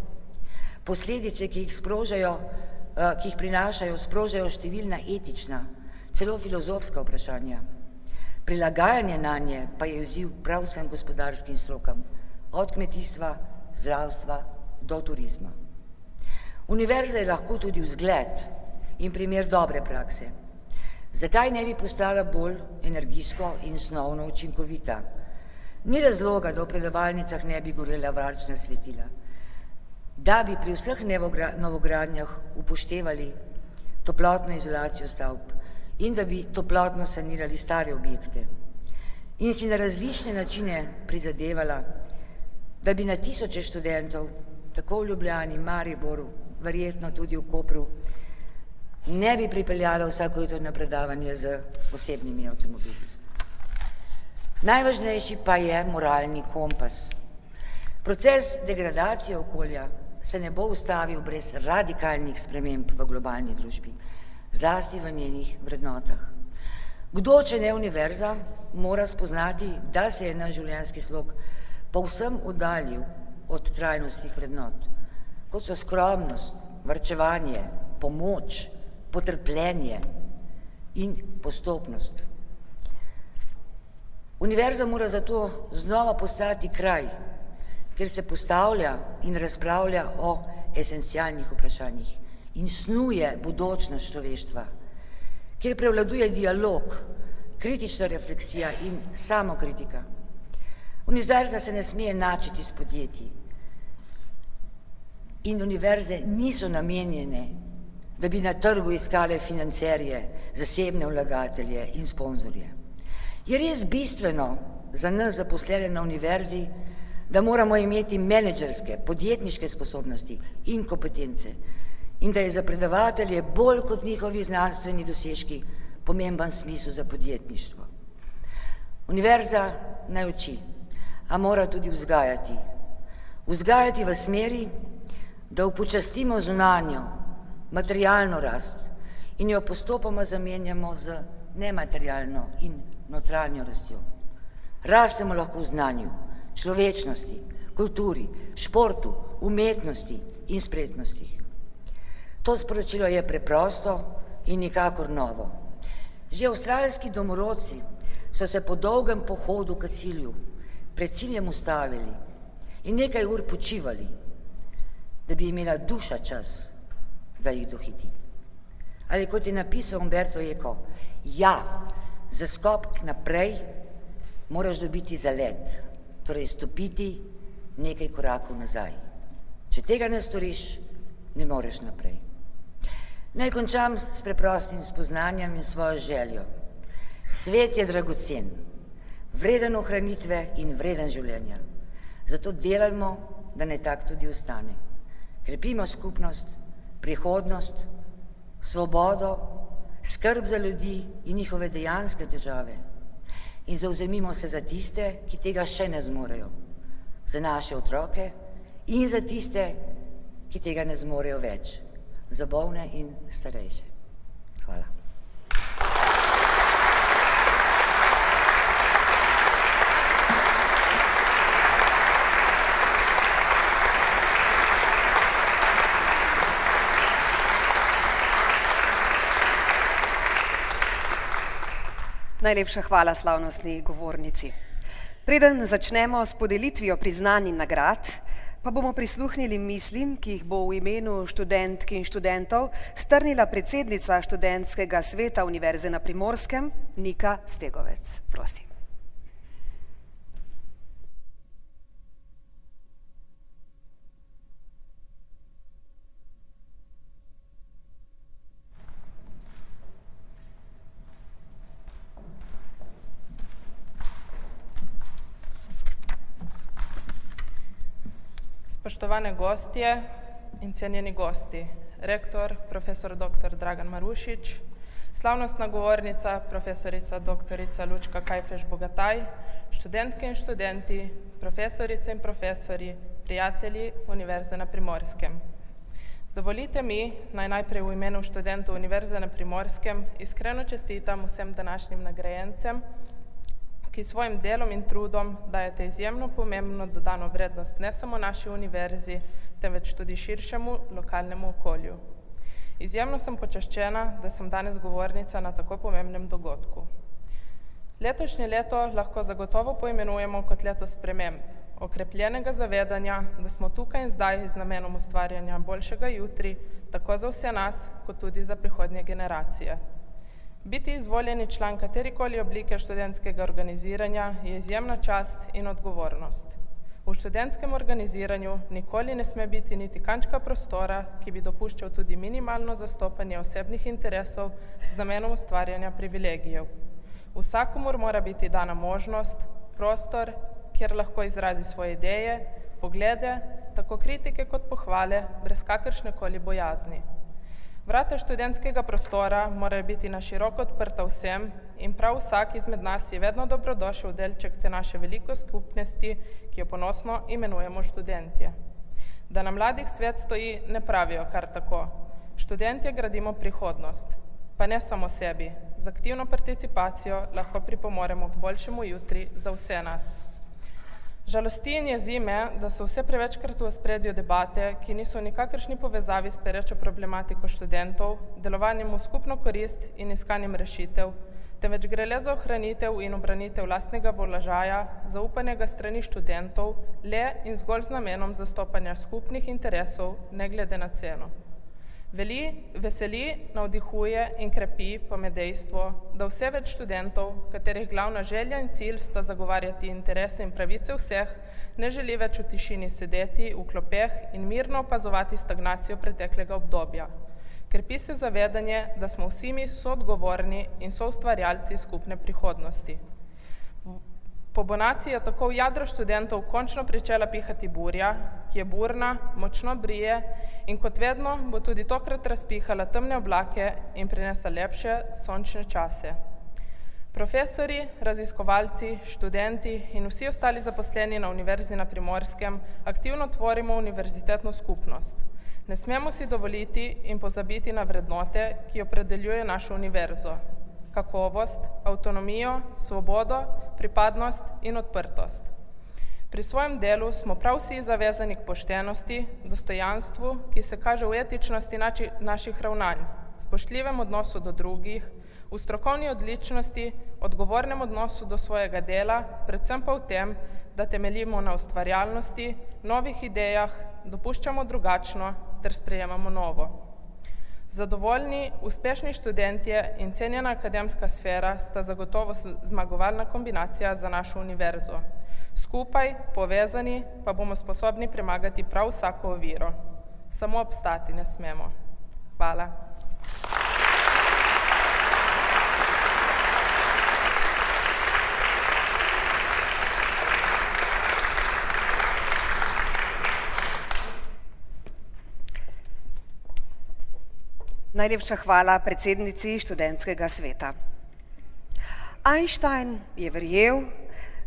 Speaker 3: Posledice, ki jih prinašajo, sprožajo številna etična, celo filozofska vprašanja. Prilagajanje nanje pa je izziv prav vsem gospodarskim strokam, od kmetijstva, zdravstva do turizma. Univerza je lahko tudi vzgled in primer dobre prakse. Zakaj ne bi postala bolj energijsko in snovno učinkovita? Ni razloga, da v predavalnicah ne bi gorela varčna svetila, da bi pri vseh novogradnjah upoštevali toplotno izolacijo stavb in da bi toplotno sanirali stare objekte in si na različne načine prizadevala, da bi na tisoče študentov, tako v Ljubljani, Mariboru, verjetno tudi v Kopru, ne bi pripeljala vsako jutro na predavanje z posebnimi avtomobili. Najvažnejši pa je moralni kompas. Proces degradacije okolja se ne bo ustavil brez radikalnih sprememb v globalni družbi, zlasti v njenih vrednotah. Kdo, če ne univerza, mora spoznati, da se je naš življenjski slog povsem oddaljil od trajnostnih vrednot, kot so skromnost, varčevanje, pomoč, potrpljenje in postopnost. Univerza mora zato znova postati kraj, kjer se postavlja in razpravlja o esencialnih vprašanjih in snuje bodočnost človeštva, kjer prevladuje dialog, kritična refleksija in samokritika. Univerza se ne sme enačiti s podjetji in univerze niso namenjene, da bi na trgu iskale financerje, zasebne vlagatelje in sponzorje. Je res bistveno za nas zaposlene na univerzi, da moramo imeti menedžerske, podjetniške sposobnosti in kompetence in da je za predavatelje bolj kot njihovi znanstveni dosežki pomemben smisel za podjetništvo. Univerza naj uči, a mora tudi vzgajati. Vzgajati v smeri, da upočastimo zunanjo, materialno rast in jo postopoma zamenjamo z nematerialno in notranjo rastjo. Rastemo lahko v znanju, človečnosti, kulturi, športu, umetnosti in spretnostih. To sporočilo je preprosto in nikakor novo. Že avstralski domorodci so se po dolgem pohodu k cilju pred ciljem ustavili in nekaj ur počivali, da bi imela duša čas, da jih dohiti. Ali kot je napisal Umberto Eco, ja, za skok naprej moraš dobiti zalet, torej stopiti nekaj korakov nazaj. Če tega ne storiš, ne moreš naprej. Naj končam s preprostim spoznanjem in svojo željo. Svet je dragocen, vreden ohranitve in vreden življenja. Zato delajmo, da naj tak tudi ostane. Krepimo skupnost, prihodnost, svobodo, skrb za ljudi in njihove dejanske težave. In zavzemimo se za tiste, ki tega še ne zmorejo. Za naše otroke in za tiste, ki tega ne zmorejo več. Za bolne in starejše. Hvala.
Speaker 1: Najlepša hvala slavnostni govornici. Preden začnemo s podelitvijo priznanj in nagrad, pa bomo prisluhnili mislim, ki jih bo v imenu študentk in študentov strnila predsednica študentskega sveta Univerze na Primorskem, Nika Stegovec. Prosim.
Speaker 4: Spoštovane gostje in cenjeni gosti, rektor, profesor dr. Dragan Marušič, slavnostna govornica, profesorica dr. Lučka Kajfež-Bogataj, študentke in študenti, profesorice in profesori, prijatelji Univerze na Primorskem. Dovolite mi, naj najprej v imenu študentov Univerze na Primorskem iskreno čestitam vsem današnjim nagrajencem, ki svojim delom in trudom dajete izjemno pomembno dodano vrednost ne samo naši univerzi, temveč tudi širšemu lokalnemu okolju. Izjemno sem počaščena, da sem danes govornica na tako pomembnem dogodku. Letošnje leto lahko zagotovo poimenujemo kot leto sprememb, okrepljenega zavedanja, da smo tukaj in zdaj z namenom ustvarjanja boljšega jutri, tako za vse nas, kot tudi za prihodnje generacije. Biti izvoljeni član katerikoli oblike študentskega organiziranja je izjemna čast in odgovornost. V študentskem organiziranju nikoli ne sme biti niti kančka prostora, ki bi dopuščal tudi minimalno zastopanje osebnih interesov z namenom ustvarjanja privilegijev. Vsakomur mora biti dana možnost, prostor, kjer lahko izrazi svoje ideje, poglede, tako kritike kot pohvale, brez kakršnekoli bojazni. Vrata študentskega prostora morajo biti na široko odprta vsem in prav vsak izmed nas je vedno dobrodošel delček te naše veliko skupnosti, ki jo ponosno imenujemo študentje. Da na mladih svet stoji, ne pravijo kar tako. Študentje gradimo prihodnost, pa ne samo sebi. Z aktivno participacijo lahko pripomoremo k boljšemu jutri za vse nas. Žalosti in jezi me, da so vse prevečkrat v ospredju debate, ki niso v nikakršni povezavi s perečo problematiko študentov, delovanjem v skupno korist in iskanjem rešitev, temveč gre le za ohranitev in obranitev lastnega položaja, zaupanega strani študentov, le in zgolj z namenom zastopanja skupnih interesov, ne glede na ceno. Veseli, navdihuje in krepi pa me dejstvo, da vse več študentov, katerih glavna želja in cilj sta zagovarjati interese in pravice vseh, ne želi več v tišini sedeti v klopeh in mirno opazovati stagnacijo preteklega obdobja. Krepi se zavedanje, da smo vsi mi soodgovorni in soustvarjalci skupne prihodnosti. Po bonaciji je tako v jadro študentov končno pričela pihati burja, ki je burna, močno brije in kot vedno bo tudi tokrat razpihala temne oblake in prinesla lepše sončne čase. Profesori, raziskovalci, študenti in vsi ostali zaposleni na Univerzi na Primorskem aktivno tvorimo univerzitetno skupnost. Ne smemo si dovoliti in pozabiti na vrednote, ki opredeljuje našo univerzo. Kakovost, avtonomijo, svobodo, pripadnost in odprtost. Pri svojem delu smo prav vsi zavezani k poštenosti, dostojanstvu, ki se kaže v etičnosti naših ravnanj, spoštljivem odnosu do drugih, v strokovni odličnosti, odgovornem odnosu do svojega dela, predvsem pa v tem, da temeljimo na ustvarjalnosti, novih idejah, dopuščamo drugačno ter sprejemamo novo. Zadovoljni, uspešni študentje in cenjena akademska sfera sta zagotovo zmagovalna kombinacija za našo univerzo. Skupaj, povezani, pa bomo sposobni premagati prav vsako oviro. Samo obstati ne smemo. Hvala.
Speaker 1: Najlepša hvala predsednici študentskega sveta. Einstein je verjel,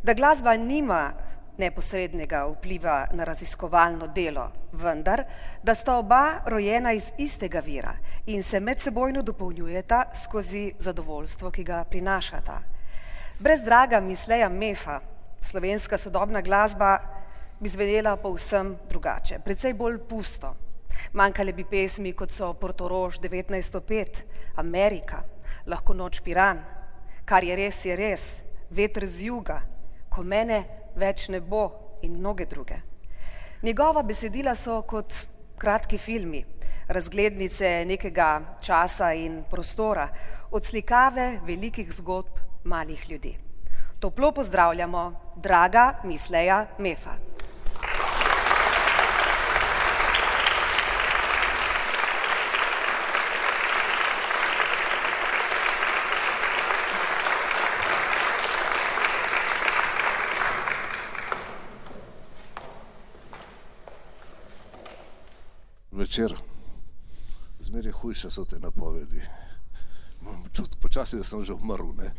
Speaker 1: da glasba nima neposrednega vpliva na raziskovalno delo, vendar, da sta oba rojena iz istega vira in se medsebojno dopolnjujeta skozi zadovoljstvo, ki ga prinašata. Brez draga Misleja Mefa slovenska sodobna glasba bi zvenela povsem drugače, precej bolj pusto. Manjkale bi pesmi, kot so Portorož 1905, Amerika, Lahko noč Piran, Kar je res, Veter z juga, Ko mene več ne bo in mnoge druge. Njegova besedila so kot kratki filmi, razglednice nekega časa in prostora, odslikave velikih zgodb malih ljudi. Toplo pozdravljamo draga Misleja Mefa.
Speaker 5: Večer. Zmeraj hujše so te napovedi. Imam čut počasi, da sem že umrl, ne?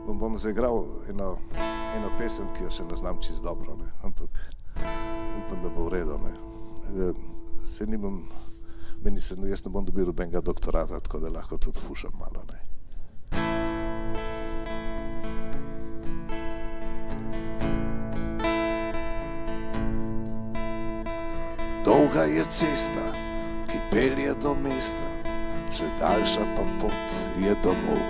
Speaker 5: Bom zaigral eno pesem, ki jo še ne znam čisto dobro, ne? Ampak upam, da bo v redu, ne? Jaz ne bom dobil nobenega doktorata, tako da lahko tudi fušam malo, ne? Dolga je cesta, ki pelje do mesta, še daljša pa pot je domov.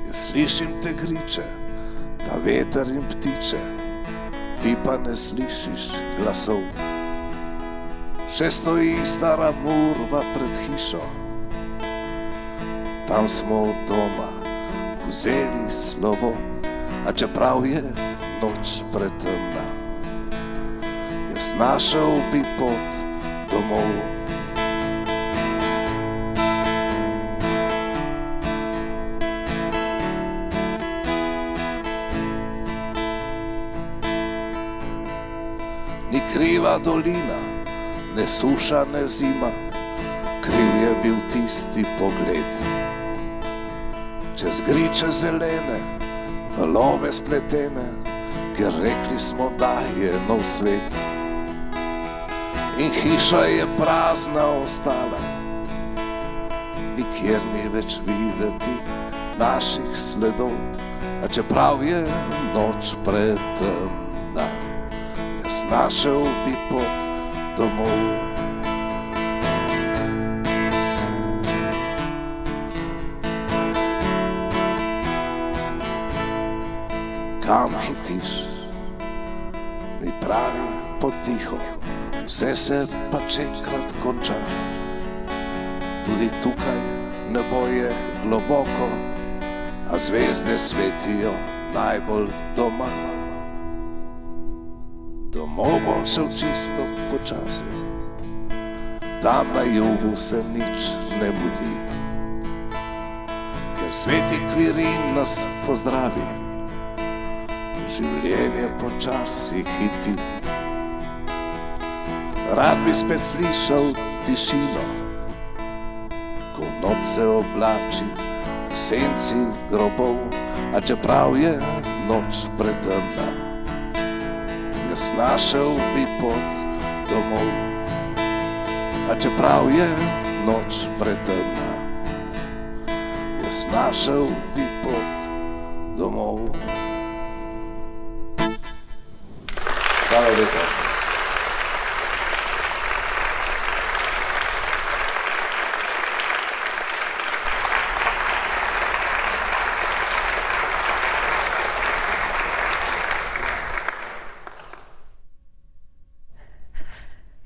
Speaker 5: Jaz slišim te griče, ta veter in ptiče, ti pa ne slišiš glasov. Še stoji stara murva pred hišo, tam smo od doma vzeli slovo, a čeprav je noč pretemna, jaz našel bi pot domov. Ni kriva dolina, ne suša, ne zima, kriv je bil tisti pogled. Čez griče zelene, valove spletene, ker rekli smo, da je nov svet. In hiša je prazna ostala, nikjer ni več videti naših sledov, a čeprav je noč pretemna, jaz našel bi pot domov. Kam hitiš, mi pravi potiho, vse se pa čekrat konča. Tudi tukaj nebo je globoko, a zvezde svetijo najbolj doma. Domov bom šel čisto počasi, tam na jugu se nič ne mudi, ker sveti Kvirin nas pozdravi, življenje počasi hiti. Rad bi spet slišal tišino, ko noč se oblači v senci grobov, a čeprav je noč pretemna, jaz našel bi pot domov. A čeprav je noč pretemna, jaz našel bi pot domov. Hvala lepa.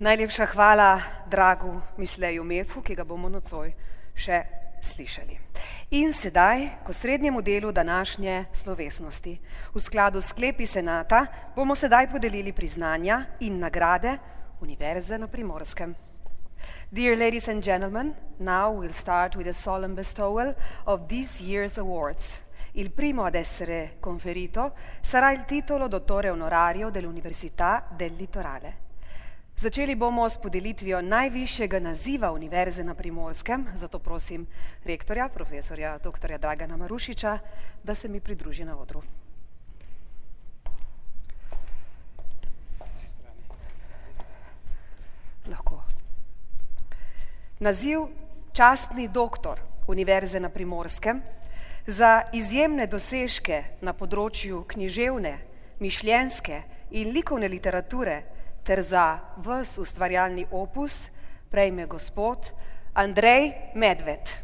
Speaker 1: Najlepša hvala dragu Misleju Mefu, ki ga bomo nocoj še slišali. In sedaj k osrednjemu delu današnje slovesnosti. V skladu s sklepi senata bomo sedaj podelili priznanja in nagrade Univerze na Primorskem. Dear ladies and gentlemen, now we'll start with a solemn bestowal of this year's awards. Il primo ad essere conferito sarà il titolo dottore onorario dell'Università del Litorale. Začeli bomo s podelitvijo najvišjega naziva Univerze na Primorskem, zato prosim rektorja, profesorja dr. Dragana Marušiča, da se mi pridruži na odru. Lahko. Naziv častni doktor Univerze na Primorskem za izjemne dosežke na področju književne, mišljenjske in likovne literature ter za ves ustvarjalni opus prejme gospod Andrej Medved.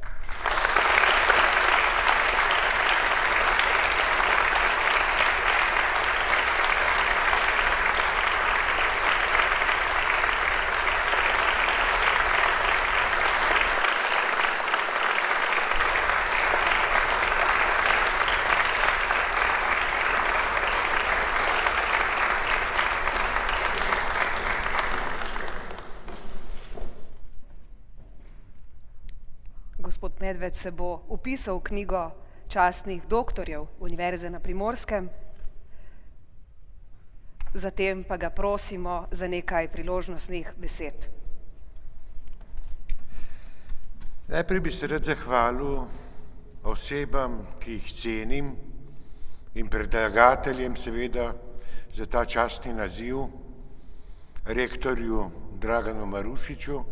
Speaker 1: Gospod Medved se bo vpisal v knjigo častnih doktorjev Univerze na Primorskem. Zatem pa ga prosimo za nekaj priložnostnih besed.
Speaker 6: Najprej bi se rad zahvalil osebam, ki jih cenim, in predlagateljem seveda za ta častni naziv, rektorju Draganu Marušiču,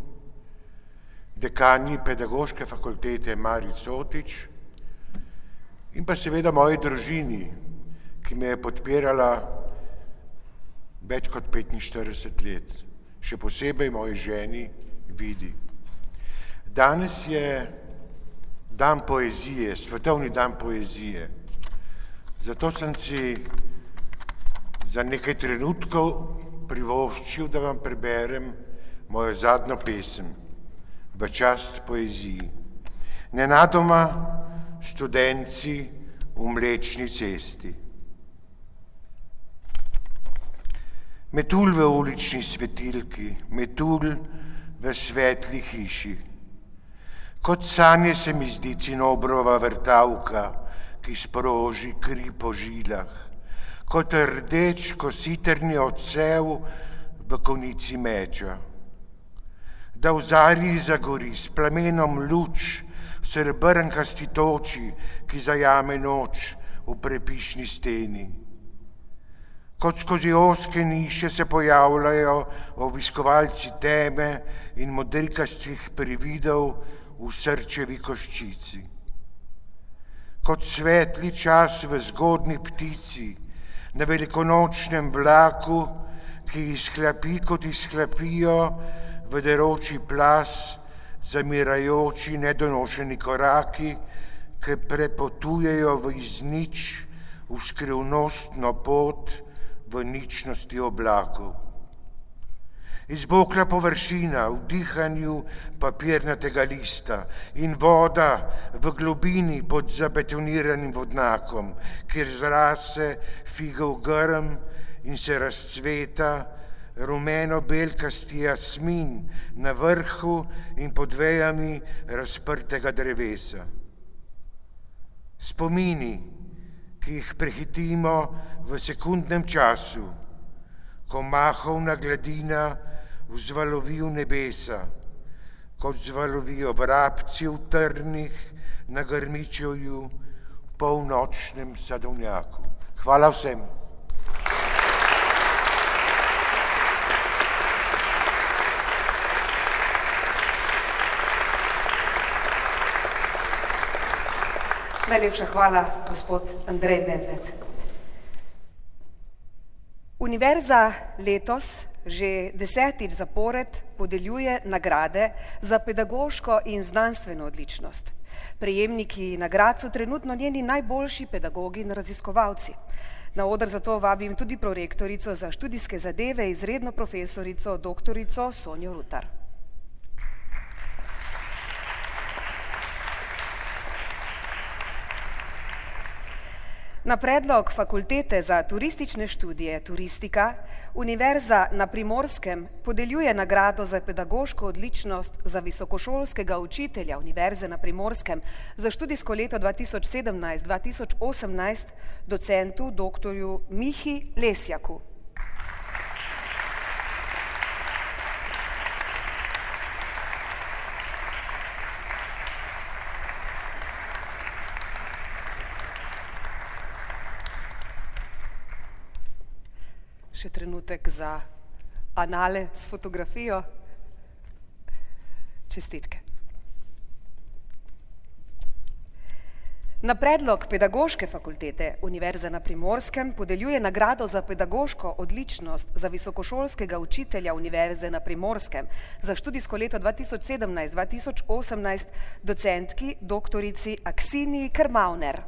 Speaker 6: dekanji Pedagoške fakultete Mari Cotič in pa seveda moji družini, ki me je podpirala več kot 45 let, še posebej moji ženi Vidi. Danes je dan poezije, svetovni dan poezije. Zato sem si za nekaj trenutkov privoščil, da vam preberem mojo zadnjo pesem v čast poeziji. Nenadoma študenci v Mlečni cesti. Metulj v ulični svetilki, metulj v svetli hiši. Kot sanje se mi zdi cinobrova vrtavka, ki sproži kri po žilah, kot rdeč kositrni odsev v konici meča. Da v zarji zagori s plamenom luč v srebrnkasti toči, ki zajame noč v prepišni steni. Kot skozi ozke niše se pojavljajo obiskovalci teme in modrikastih prividov v srčevi koščici. Kot svetli čas v zgodni ptici na velikonočnem vlaku, ki izhlapi kot izhlapijo v deroči plas, zamirajoči nedonošeni koraki, ki prepotujejo v iznič, v skrivnostno pot, v ničnosti oblakov. Izbokla površina v dihanju papirnatega lista in voda v globini pod zabetoniranim vodnakom, kjer zrase figov grm in se razcveta rumeno-belkasti jasmin na vrhu in pod vejami razprtega drevesa. Spomini, ki jih prehitimo v sekundnem času, ko mahovna gladina vzvalovi v nebesa, kot zvalovijo vrabci v trnih na grmičevju v polnočnem sadovnjaku. Hvala vsem.
Speaker 1: Najlepša hvala, gospod Andrej Medved. Univerza letos že 10. zapored podeljuje nagrade za pedagoško in znanstveno odličnost. Prejemniki nagrad so trenutno njeni najboljši pedagogi in raziskovalci. Na oder zato vabim tudi prorektorico za študijske zadeve, izredno profesorico doktorico Sonjo Rutar. Na predlog Fakultete za turistične študije Turistika Univerza na Primorskem podeljuje nagrado za pedagoško odličnost za visokošolskega učitelja Univerze na Primorskem za študijsko leto 2017-2018 docentu doktorju Mihi Lesjaku. Še trenutek za anale s fotografijo. Čestitke. Na predlog Pedagoške fakultete Univerze na Primorskem podeljuje nagrado za pedagoško odličnost za visokošolskega učitelja Univerze na Primorskem za študijsko leto 2017-2018 docentki doktorici Aksiniji Krmavner.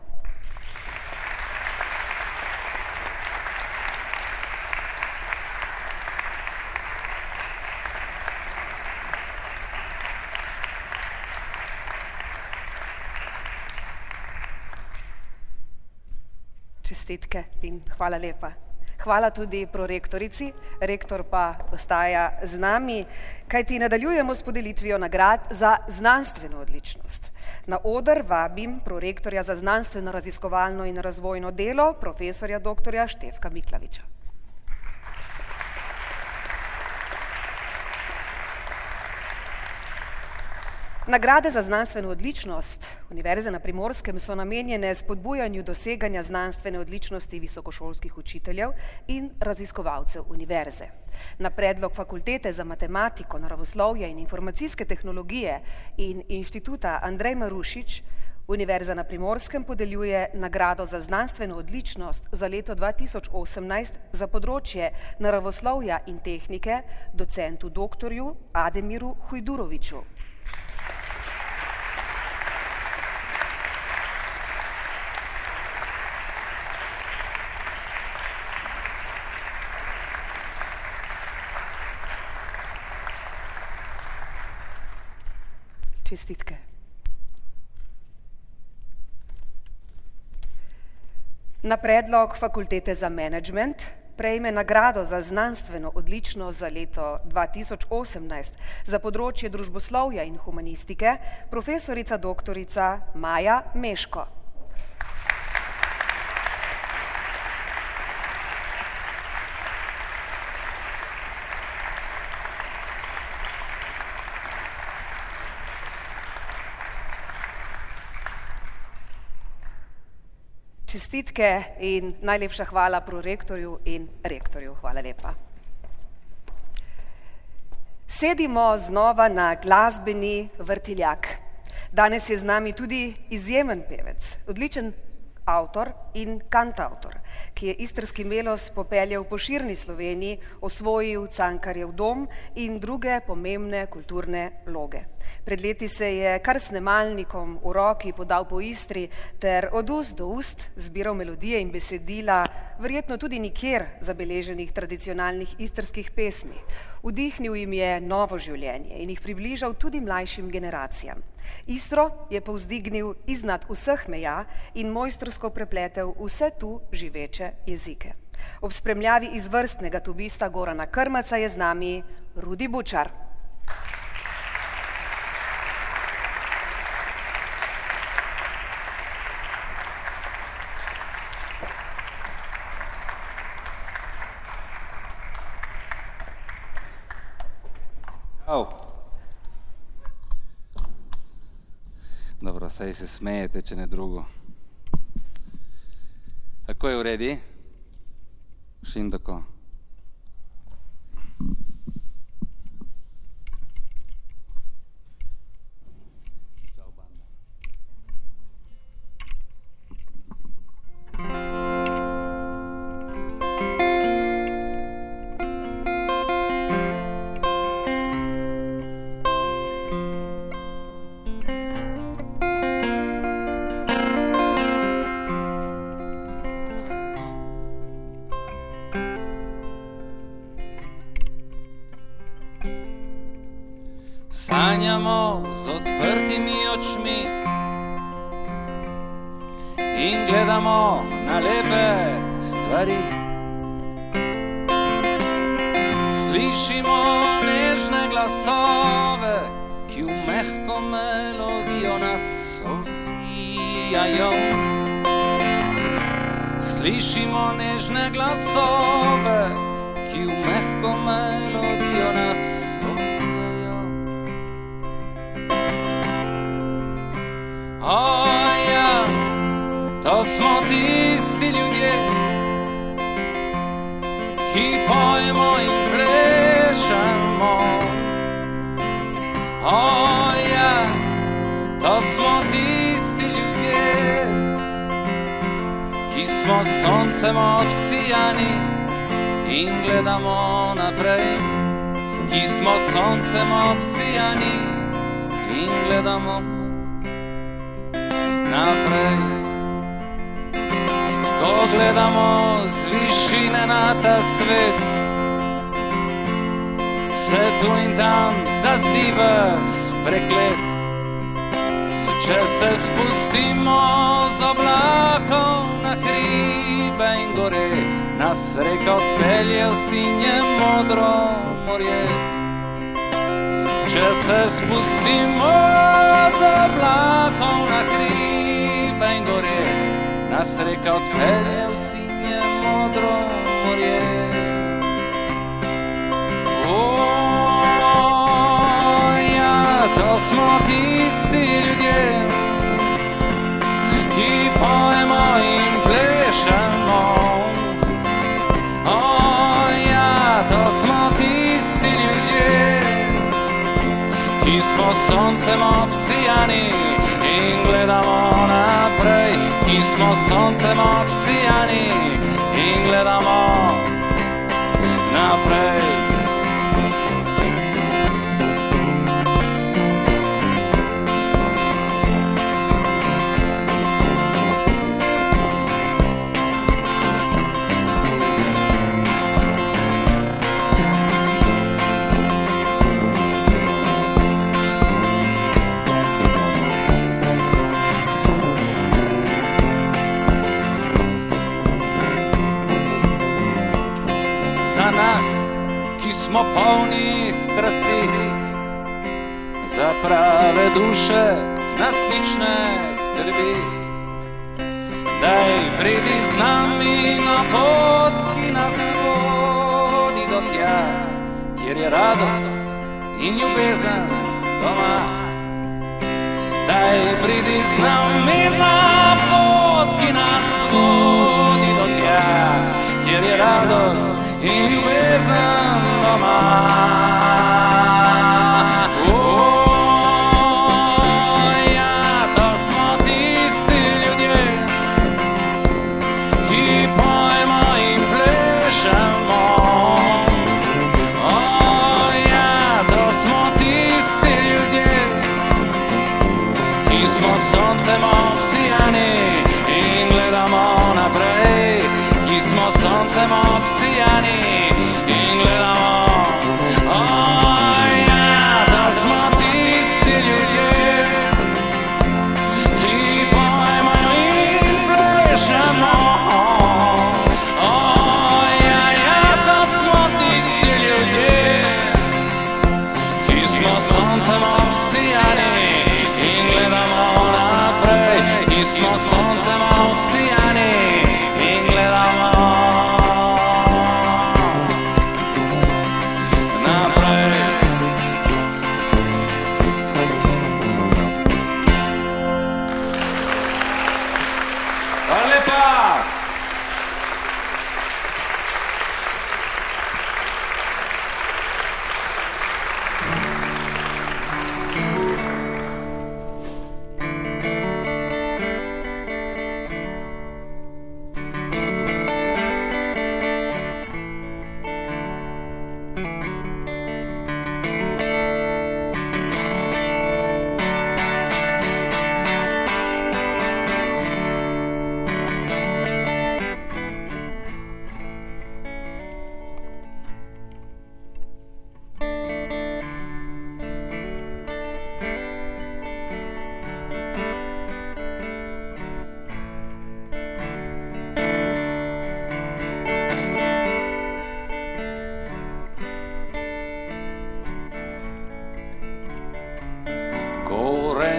Speaker 1: Čestitke in hvala lepa. Hvala tudi prorektorici, rektor pa ostaja z nami, kajti nadaljujemo s podelitvijo nagrad za znanstveno odličnost. Na oder vabim prorektorja za znanstveno raziskovalno in razvojno delo, profesorja doktorja Štefka Miklaviča. Nagrade za znanstveno odličnost Univerze na Primorskem so namenjene spodbujanju doseganja znanstvene odličnosti visokošolskih učiteljev in raziskovalcev univerze. Na predlog Fakultete za matematiko, naravoslovje in informacijske tehnologije in Inštituta Andrej Marušič Univerza na Primorskem podeljuje nagrado za znanstveno odličnost za leto 2018 za področje naravoslovja in tehnike docentu doktorju Ademiru Hujduroviću. Čestitke. Na predlog Fakultete za menedžment prejme nagrado za znanstveno odličnost za leto 2018 za področje družboslovja in humanistike profesorica doktorica Maja Meško. Čestitke in najlepša hvala prorektorju in rektorju. Hvala lepa. Sedimo znova na glasbeni vrtiljak. Danes je z nami tudi izjemen pevec, odličen avtor in kantavtor, ki je istrski melos popeljal po širni Sloveniji, osvojil Cankarjev dom in druge pomembne kulturne loge. Pred leti se je kar snemalnikom v roki podal po Istri ter od ust do ust zbiral melodije in besedila, verjetno tudi nikjer zabeleženih tradicionalnih istrskih pesmi. Vdihnil jim je novo življenje in jih približal tudi mlajšim generacijam. Istro je povzdignil iznad vseh meja in mojstrsko prepletel vse tu živeče jezike. Ob spremljavi izvrstnega tubista Gorana Krmaca je z nami Rudi Bučar.
Speaker 7: Dobro, saj se smejete, če ne drugo. Kako je v redi? Šindoko. Čau, banda. sanjamo z odprtimi očmi in gledamo na lepe stvari. Slišimo nežne glasove, ki v mehko melodijo nas ovijajo. Slišimo nežne glasove, ki v mehko melodijo nas ovijajo. O ja, to smo tisti ljudje, ki pojemo in plešemo. O ja, to smo tisti ljudje, ki smo s soncem obsijani in gledamo naprej. Ki smo s soncem obsijani in gledamo naprej. Ko gledamo z višine na ta svet, se tu in tam zazdi ves preklet. Če se spustimo z oblakov na hribe in gore, nas reka odpelje v sinje modro morje. Če se spustimo z oblakov na hribe in gore, nas reka odpelje v sinje modro morje. To smo tisti ljudje, ki pojemo in plešemo. O ja, to smo tisti ljudje, ki smo s soncem obsijani in gledamo naprej. Ki smo s soncem obsijani in gledamo naprej. Za nas, ki smo polni strasti, za prave duše nas nič ne skrbi. Daj, pridi z nami na pot, ki nas vodi do tja, kjer je radost in ljubezen doma. Daj, pridi z nami na pot, ki nas vodi do tja, kjer je radost in ljubezen doma. Ja, to smo tisti ljudje, ki pojemo in plešemo. Ja, to smo tisti ljudje, ki smo s soncem obsijani in gledamo naprej. Ki smo s soncem obsijani in gledamo,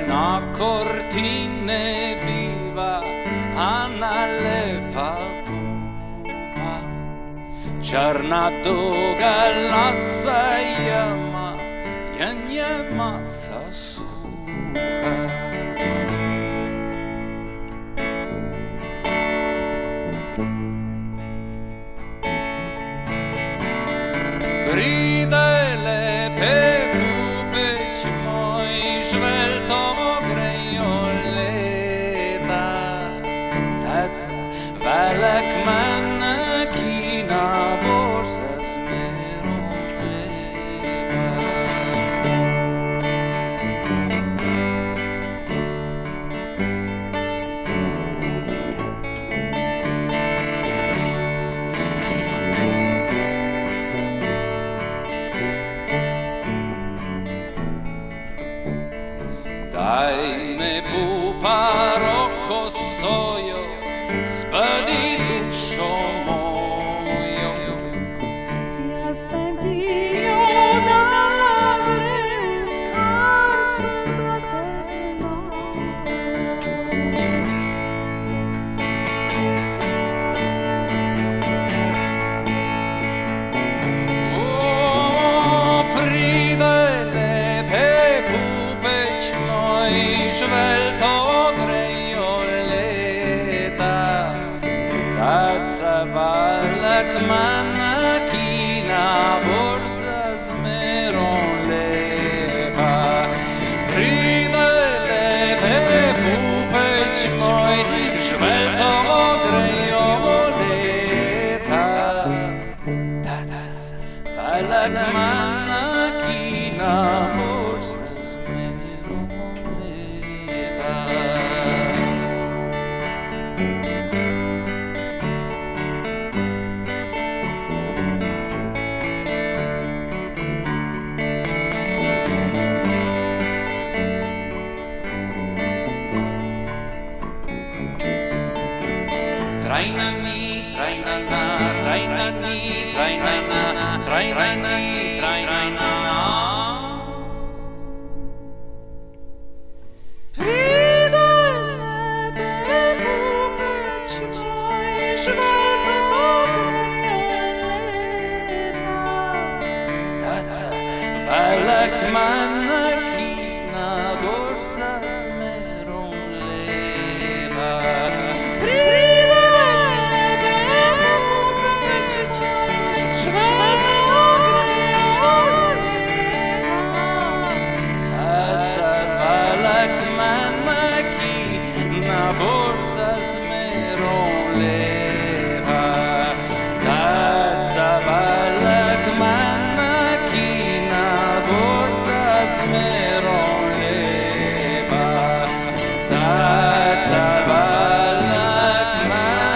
Speaker 7: na kortine biva, Ana lepa pupa. Črna duga lasa jama, je masa suha. Pride lepe pupeč moj, žveltovo grejo leta. Tac velik maneki na borze zmerom lepa. Daj me pupa roko sojo, spadi dušo mojo.
Speaker 1: Jaz bom ti jo dala vred, kar sem za te znala.
Speaker 7: Pride lepe pupeč moj, žvelto grejo leta. Taca velik maneki na borza zmerom lepa. Pride lepe pupeč moj, žvelto grejo leta. Taca velik maneki na borza zmerom lepa. Trajnani, trajnana, trajnani, trajnana, trajnani, trajnana.
Speaker 1: Pride lepe pupeč moj, žvelto grejo leta.
Speaker 7: Taca velik maneki na borza zmerom lepa.
Speaker 1: Pride lepe pupeč moj, žvelto grejo leta.
Speaker 7: Taca velik maneki na borza zmerom lepa. Taca velik maneki na borza zmerom lepa. Taca velik maneki.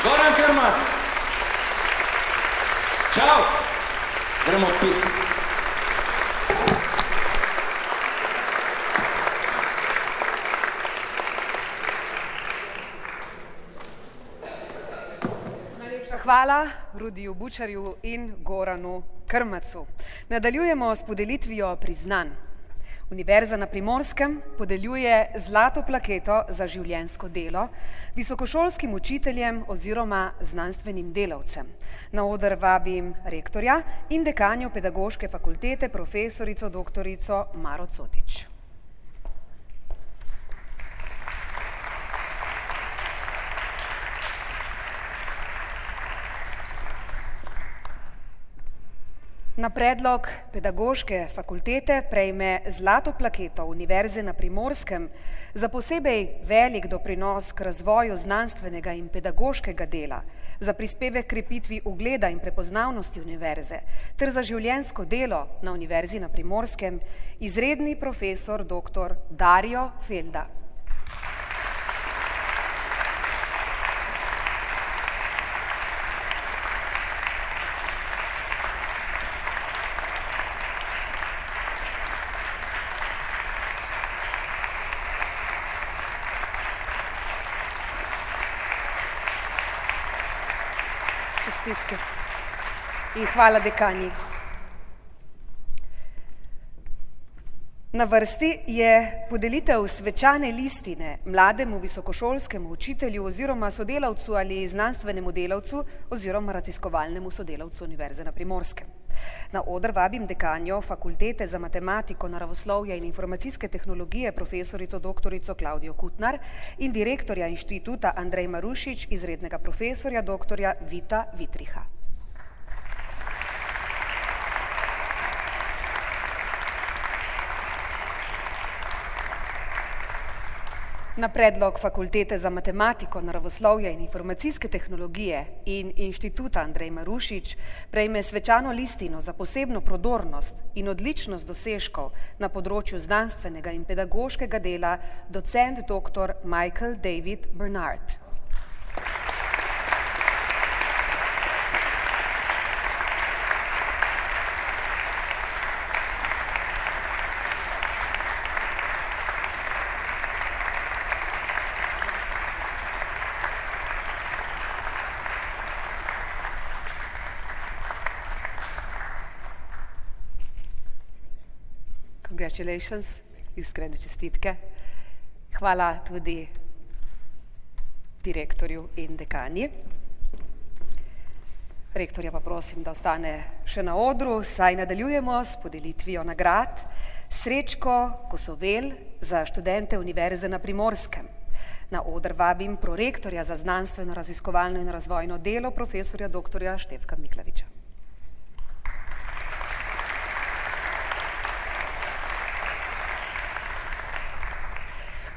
Speaker 7: Goran Krmac. Čau. Gremo pit.
Speaker 1: Najlepša hvala Rudiju Bučarju in Goranu Krmacu. Nadaljujemo s podelitvijo priznanj. Univerza na Primorskem podeljuje zlato plaketo za življenjsko delo visokošolskim učiteljem oziroma znanstvenim delavcem. Na oder vabim rektorja in dekanjo Pedagoške fakultete profesorico doktorico Maro Cotič. Na predlog Pedagoške fakultete prejme zlato plaketo Univerze na Primorskem za posebej velik doprinos k razvoju znanstvenega in pedagoškega dela, za prispevek k krepitvi ugleda in prepoznavnosti univerze ter za življenjsko delo na Univerzi na Primorskem izredni profesor dr. Dario Felda. Čestitke in hvala dekanji. Na vrsti je podelitev svečane listine mlademu visokošolskemu učitelju oziroma sodelavcu ali znanstvenemu delavcu oziroma raziskovalnemu sodelavcu Univerze na Primorskem. Na oder vabim dekanjo Fakultete za matematiko, naravoslovje in informacijske tehnologije profesorico doktorico Klavdijo Kutnar in direktorja inštituta Andrej Marušič, izrednega profesorja doktorja Vita Vitriha. Na predlog Fakultete za matematiko, naravoslovje in informacijske tehnologije in inštituta Andrej Marušič prejme svečano listino za posebno prodornost in odličnost dosežkov na področju znanstvenega in pedagoškega dela docent dr. Michael David Bernard. Congratulations, iskrene čestitke. Hvala tudi direktorju in dekanji. Rektorja pa prosim, da ostane še na odru, saj nadaljujemo s podelitvijo nagrad Srečko Kosovel za študente Univerze na Primorskem. Na oder vabim prorektorja za znanstveno, raziskovalno in razvojno delo profesorja doktorja Štefka Miklaviča.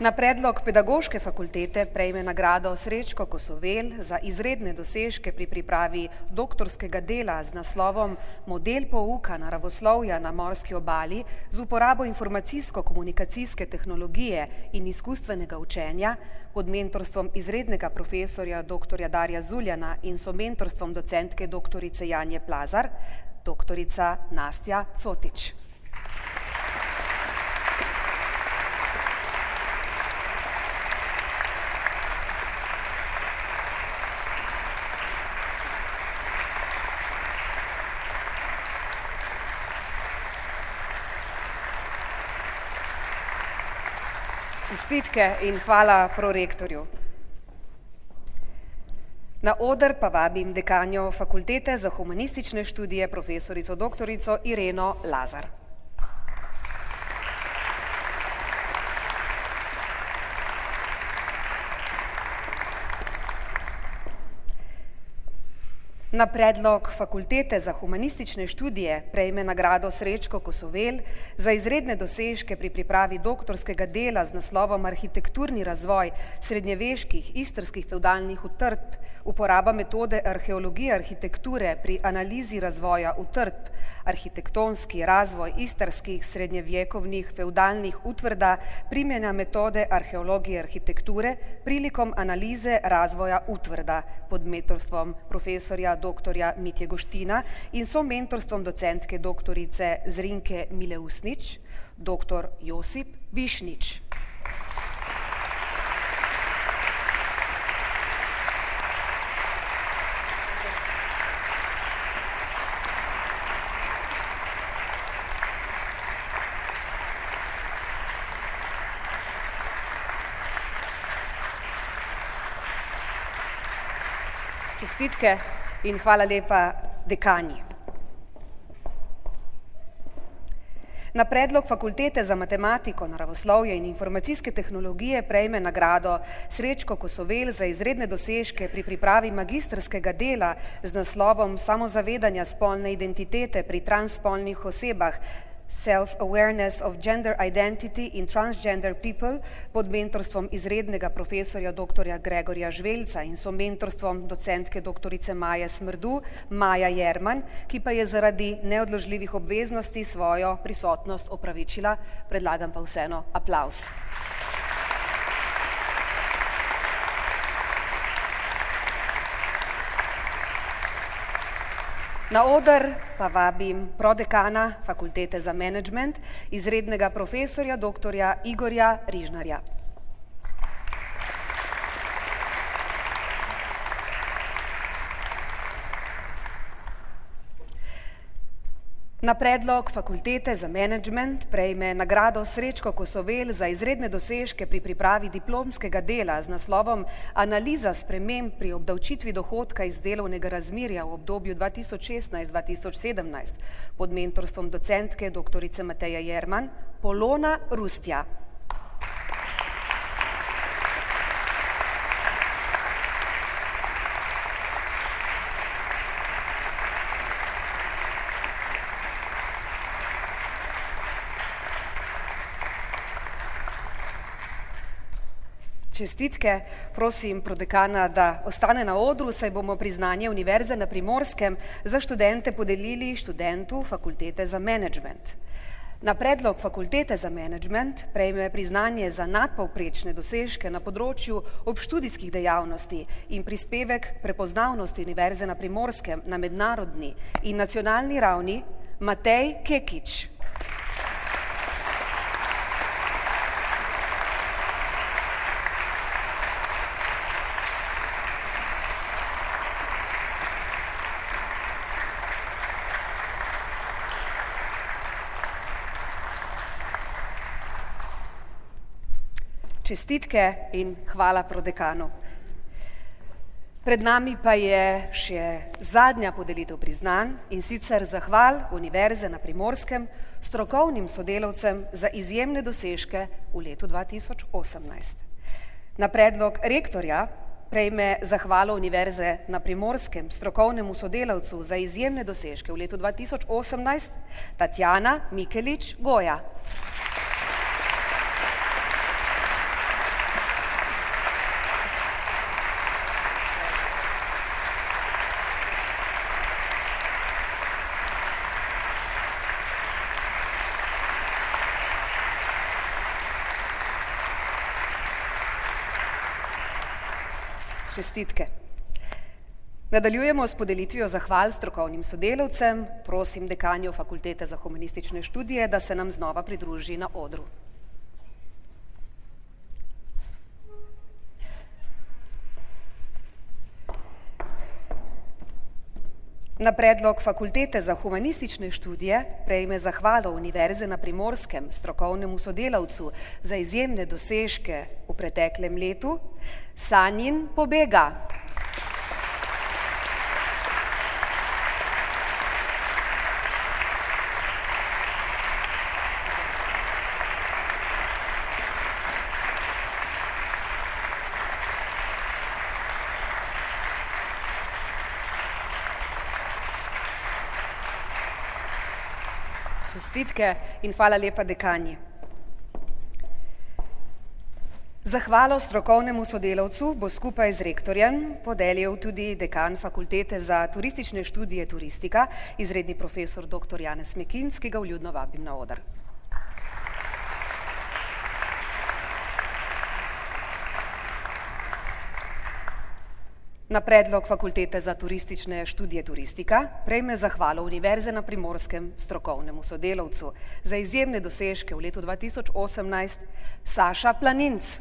Speaker 1: Na predlog Pedagoške fakultete prejme nagrado Srečko Kosovel za izredne dosežke pri pripravi doktorskega dela z naslovom Model pouka naravoslovja na morski obali z uporabo informacijsko-komunikacijske tehnologije in izkustvenega učenja pod mentorstvom izrednega profesorja dr. Darja Zuljana in somentorstvom docentke doktorice Janje Plazar, doktorica Nastja Cotič. Čestitke in hvala prorektorju. Na oder pa vabim dekanjo Fakultete za humanistične študije profesorico doktorico Ireno Lazar. Na predlog Fakultete za humanistične študije prejme nagrado Srečko Kosovel za izredne dosežke pri pripravi doktorskega dela z naslovom Arhitekturni razvoj srednjeveških istrskih fevdalnih utrdb, uporaba metode arheologije arhitekture pri analizi razvoja utrdb, arhitektonski razvoj istrskih srednjevjekovnih fevdalnih utvrda, primjena metode arheologije arhitekture prilikom analize razvoja utvrda pod mentorstvom profesorja doktorja Mitje Goština in somentorstvom docentke doktorice Zrinke Mileusnič, dr. Josip Višnič. Čestitke in hvala lepa dekani. Na predlog Fakultete za matematiko, naravoslovje in informacijske tehnologije prejme nagrado Srečko Kosovel za izredne dosežke pri pripravi magistrskega dela z naslovom Samozavedanja spolne identitete pri transspolnih osebah, Self-Awareness of Gender Identity in Transgender People pod mentorstvom izrednega profesorja dr. Gregorja Žveljca in so mentorstvom docentke doktorice Maje Smrdu, Maja Jerman, ki pa je zaradi neodložljivih obveznosti svojo prisotnost opravičila. Predlagam pa vseeno aplavz. Na oder pa vabim prodekana Fakultete za menedžment, izrednega profesorja dr. Igorja Rižnarja. Na predlog Fakultete za menedžment prejme nagrado Srečko Kosovel za izredne dosežke pri pripravi diplomskega dela z naslovom Analiza sprememb pri obdavčitvi dohodka iz delovnega razmerja v obdobju 2016-2017 pod mentorstvom docentke doktorice Mateje Jerman, Polona Rustja. Čestitke, prosim prodekana, da ostane na odru, saj bomo priznanje Univerze na Primorskem za študente podelili študentu Fakultete za menedžment. Na predlog Fakultete za menedžment prejme priznanje za nadpovprečne dosežke na področju obštudijskih dejavnosti in prispevek prepoznavnosti Univerze na Primorskem na mednarodni in nacionalni ravni Matej Kekič. Čestitke in hvala prodekanu. Pred nami pa je še zadnja podelitev priznanj in sicer zahval Univerze na Primorskem strokovnim sodelavcem za izjemne dosežke v letu 2018. Na predlog rektorja prejme zahvalo Univerze na Primorskem strokovnemu sodelavcu za izjemne dosežke v letu 2018 Tatjana Mikelič Goja. Čestitke. Nadaljujemo s podelitvijo zahval strokovnim sodelavcem. Prosim dekanjo Fakultete za humanistične študije, da se nam znova pridruži na odru. Na predlog Fakultete za humanistične študije prejme zahvalo Univerze na Primorskem strokovnemu sodelavcu za izjemne dosežke v preteklem letu Sanjin Pobega. Čestitke in hvala lepa dekanji. Zahvalo strokovnemu sodelavcu bo skupaj z rektorjem podelil tudi dekan Fakultete za turistične študije turistika, izredni profesor dr. Janez Mekinc, ki ga vljudno vabim na oder. Na predlog Fakultete za turistične študije turistika prejme zahvalo Univerze na Primorskem strokovnemu sodelavcu za izjemne dosežke v letu 2018 Saša Planinc.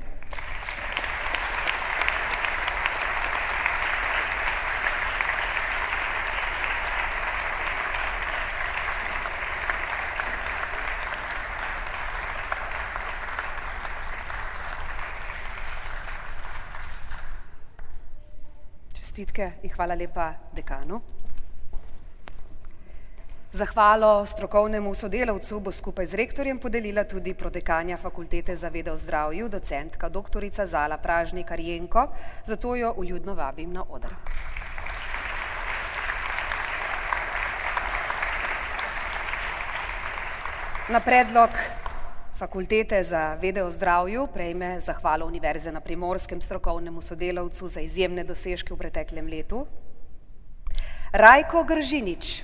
Speaker 1: Čestitke in hvala lepa dekanu. Zahvalo strokovnemu sodelavcu bo skupaj z rektorjem podelila tudi prodekanja Fakultete za vede o zdravju, docentka doktorica Zala Pražnik-Arjenko, zato jo vljudno vabim na oder. Na predlog Fakultete za vede o zdravju prejme zahvalo Univerze na Primorskem strokovnemu sodelavcu za izjemne dosežke v preteklem letu Rajko Gržinič.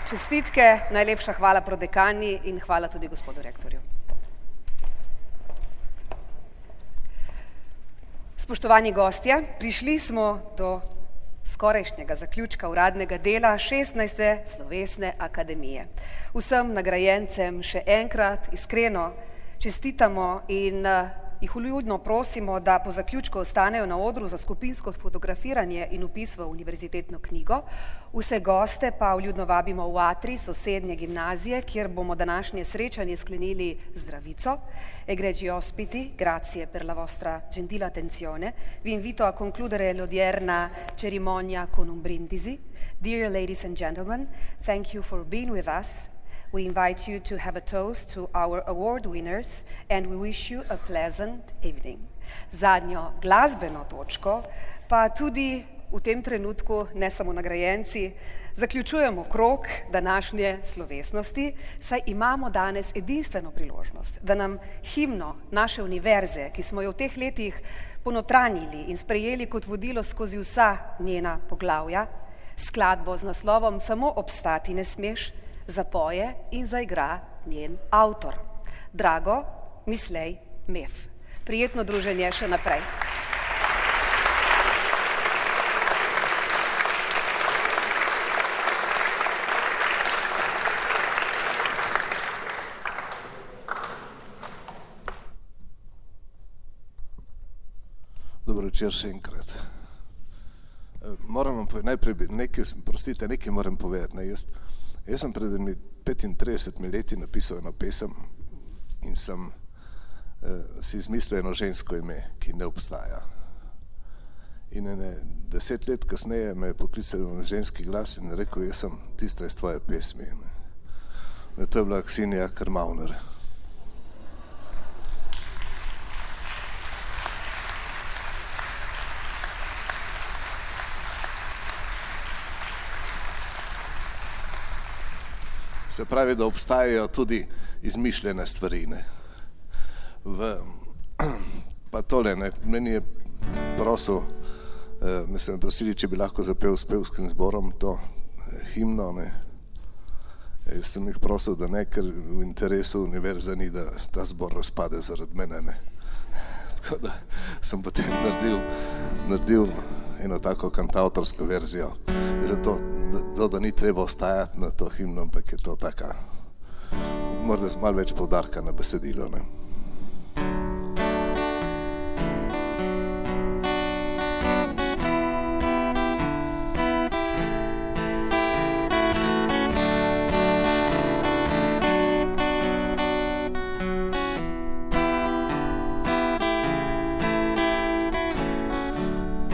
Speaker 1: Čestitke, najlepša hvala prodekani in hvala tudi gospodu rektorju. Spoštovani gostje, prišli smo do skorajšnjega zaključka uradnega dela 16. slovesne akademije. Vsem nagrajencem še enkrat iskreno čestitamo in jih vljudno prosimo, da po zaključku ostanejo na odru za skupinsko fotografiranje in vpis v univerzitetno knjigo. Vse goste pa vljudno vabimo v atrij sosednje gimnazije, kjer bomo današnje srečanje sklenili z zdravico. Egregi ospiti, grazie per la vostra gentile attenzione. Vi invito a concludere l'odierna cerimonia con un brindisi. Dear ladies and gentlemen, thank you for being with us. We invite you to have a toast to our award winners and we wish you a pleasant evening. Zadnjo glasbeno točko pa tudi v tem trenutku, ne samo nagrajenci, zaključujemo krog današnje slovesnosti, saj imamo danes edinstveno priložnost, da nam himno naše univerze, ki smo jo v teh letih ponotranjili in sprejeli kot vodilo skozi vsa njena poglavja, skladbo z naslovom Samo obstati ne smeš, zapoje in zaigra njen avtor. Drago, Mislej, Mef. Prijetno druženje še naprej.
Speaker 5: Dobro večer še enkrat. Moram vam najprej nekaj moram povedati. Jaz sem pred 35 leti napisal eno pesem in sem si izmislil eno žensko ime, ki ne obstaja. In 10 let kasneje me je poklical ženski glas in rekel, jaz sem tista iz tvoje pesmi. To je bila Ksenija Krmavner. Se pravi, da obstajajo tudi izmišljene stvari. Pa tole, meni je prosil, me so me prosili, če bi lahko zapel s pevskim zborom to himno. Jaz sem jih prosil, da ne, ker v interesu univerze ni, da ta zbor razpade zaradi mene. Tako da sem potem naredil eno tako kantavtorsko verzijo. Zato, da ni treba ostajati na to himno, ampak je to taka, morda malo več poudarka na besedilo.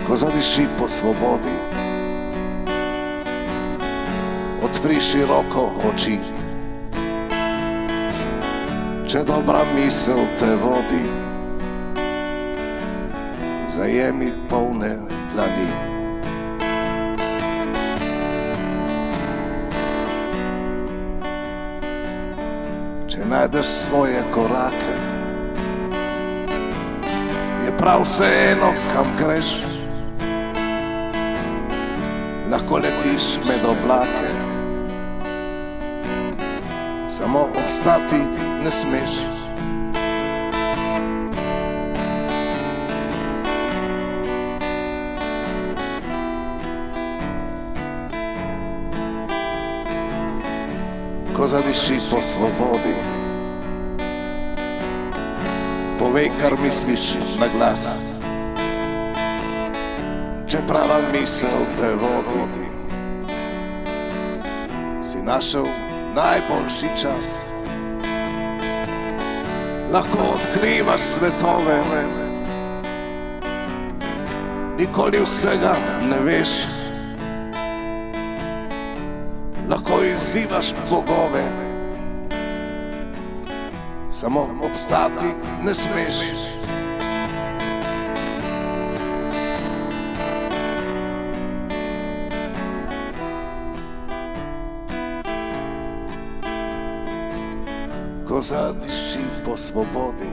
Speaker 5: Ko zadiši po svobodi, odpri široko oči. Če dobra misel te vodi, zajemi polne dlani. Če najdeš svoje korake, je prav vseeno, kam greš. Lahko letiš med oblake, samo obstati ne smeš. Ko zadiši po svobodi, povej, kar misliš na glas. če prava misel te vodi. Si našel najboljši čas, lahko odkrivaš svetove, nikoli vsega ne veš, lahko izzivaš bogove, samo obstati ne smeš. Ko zadiši po svobodi,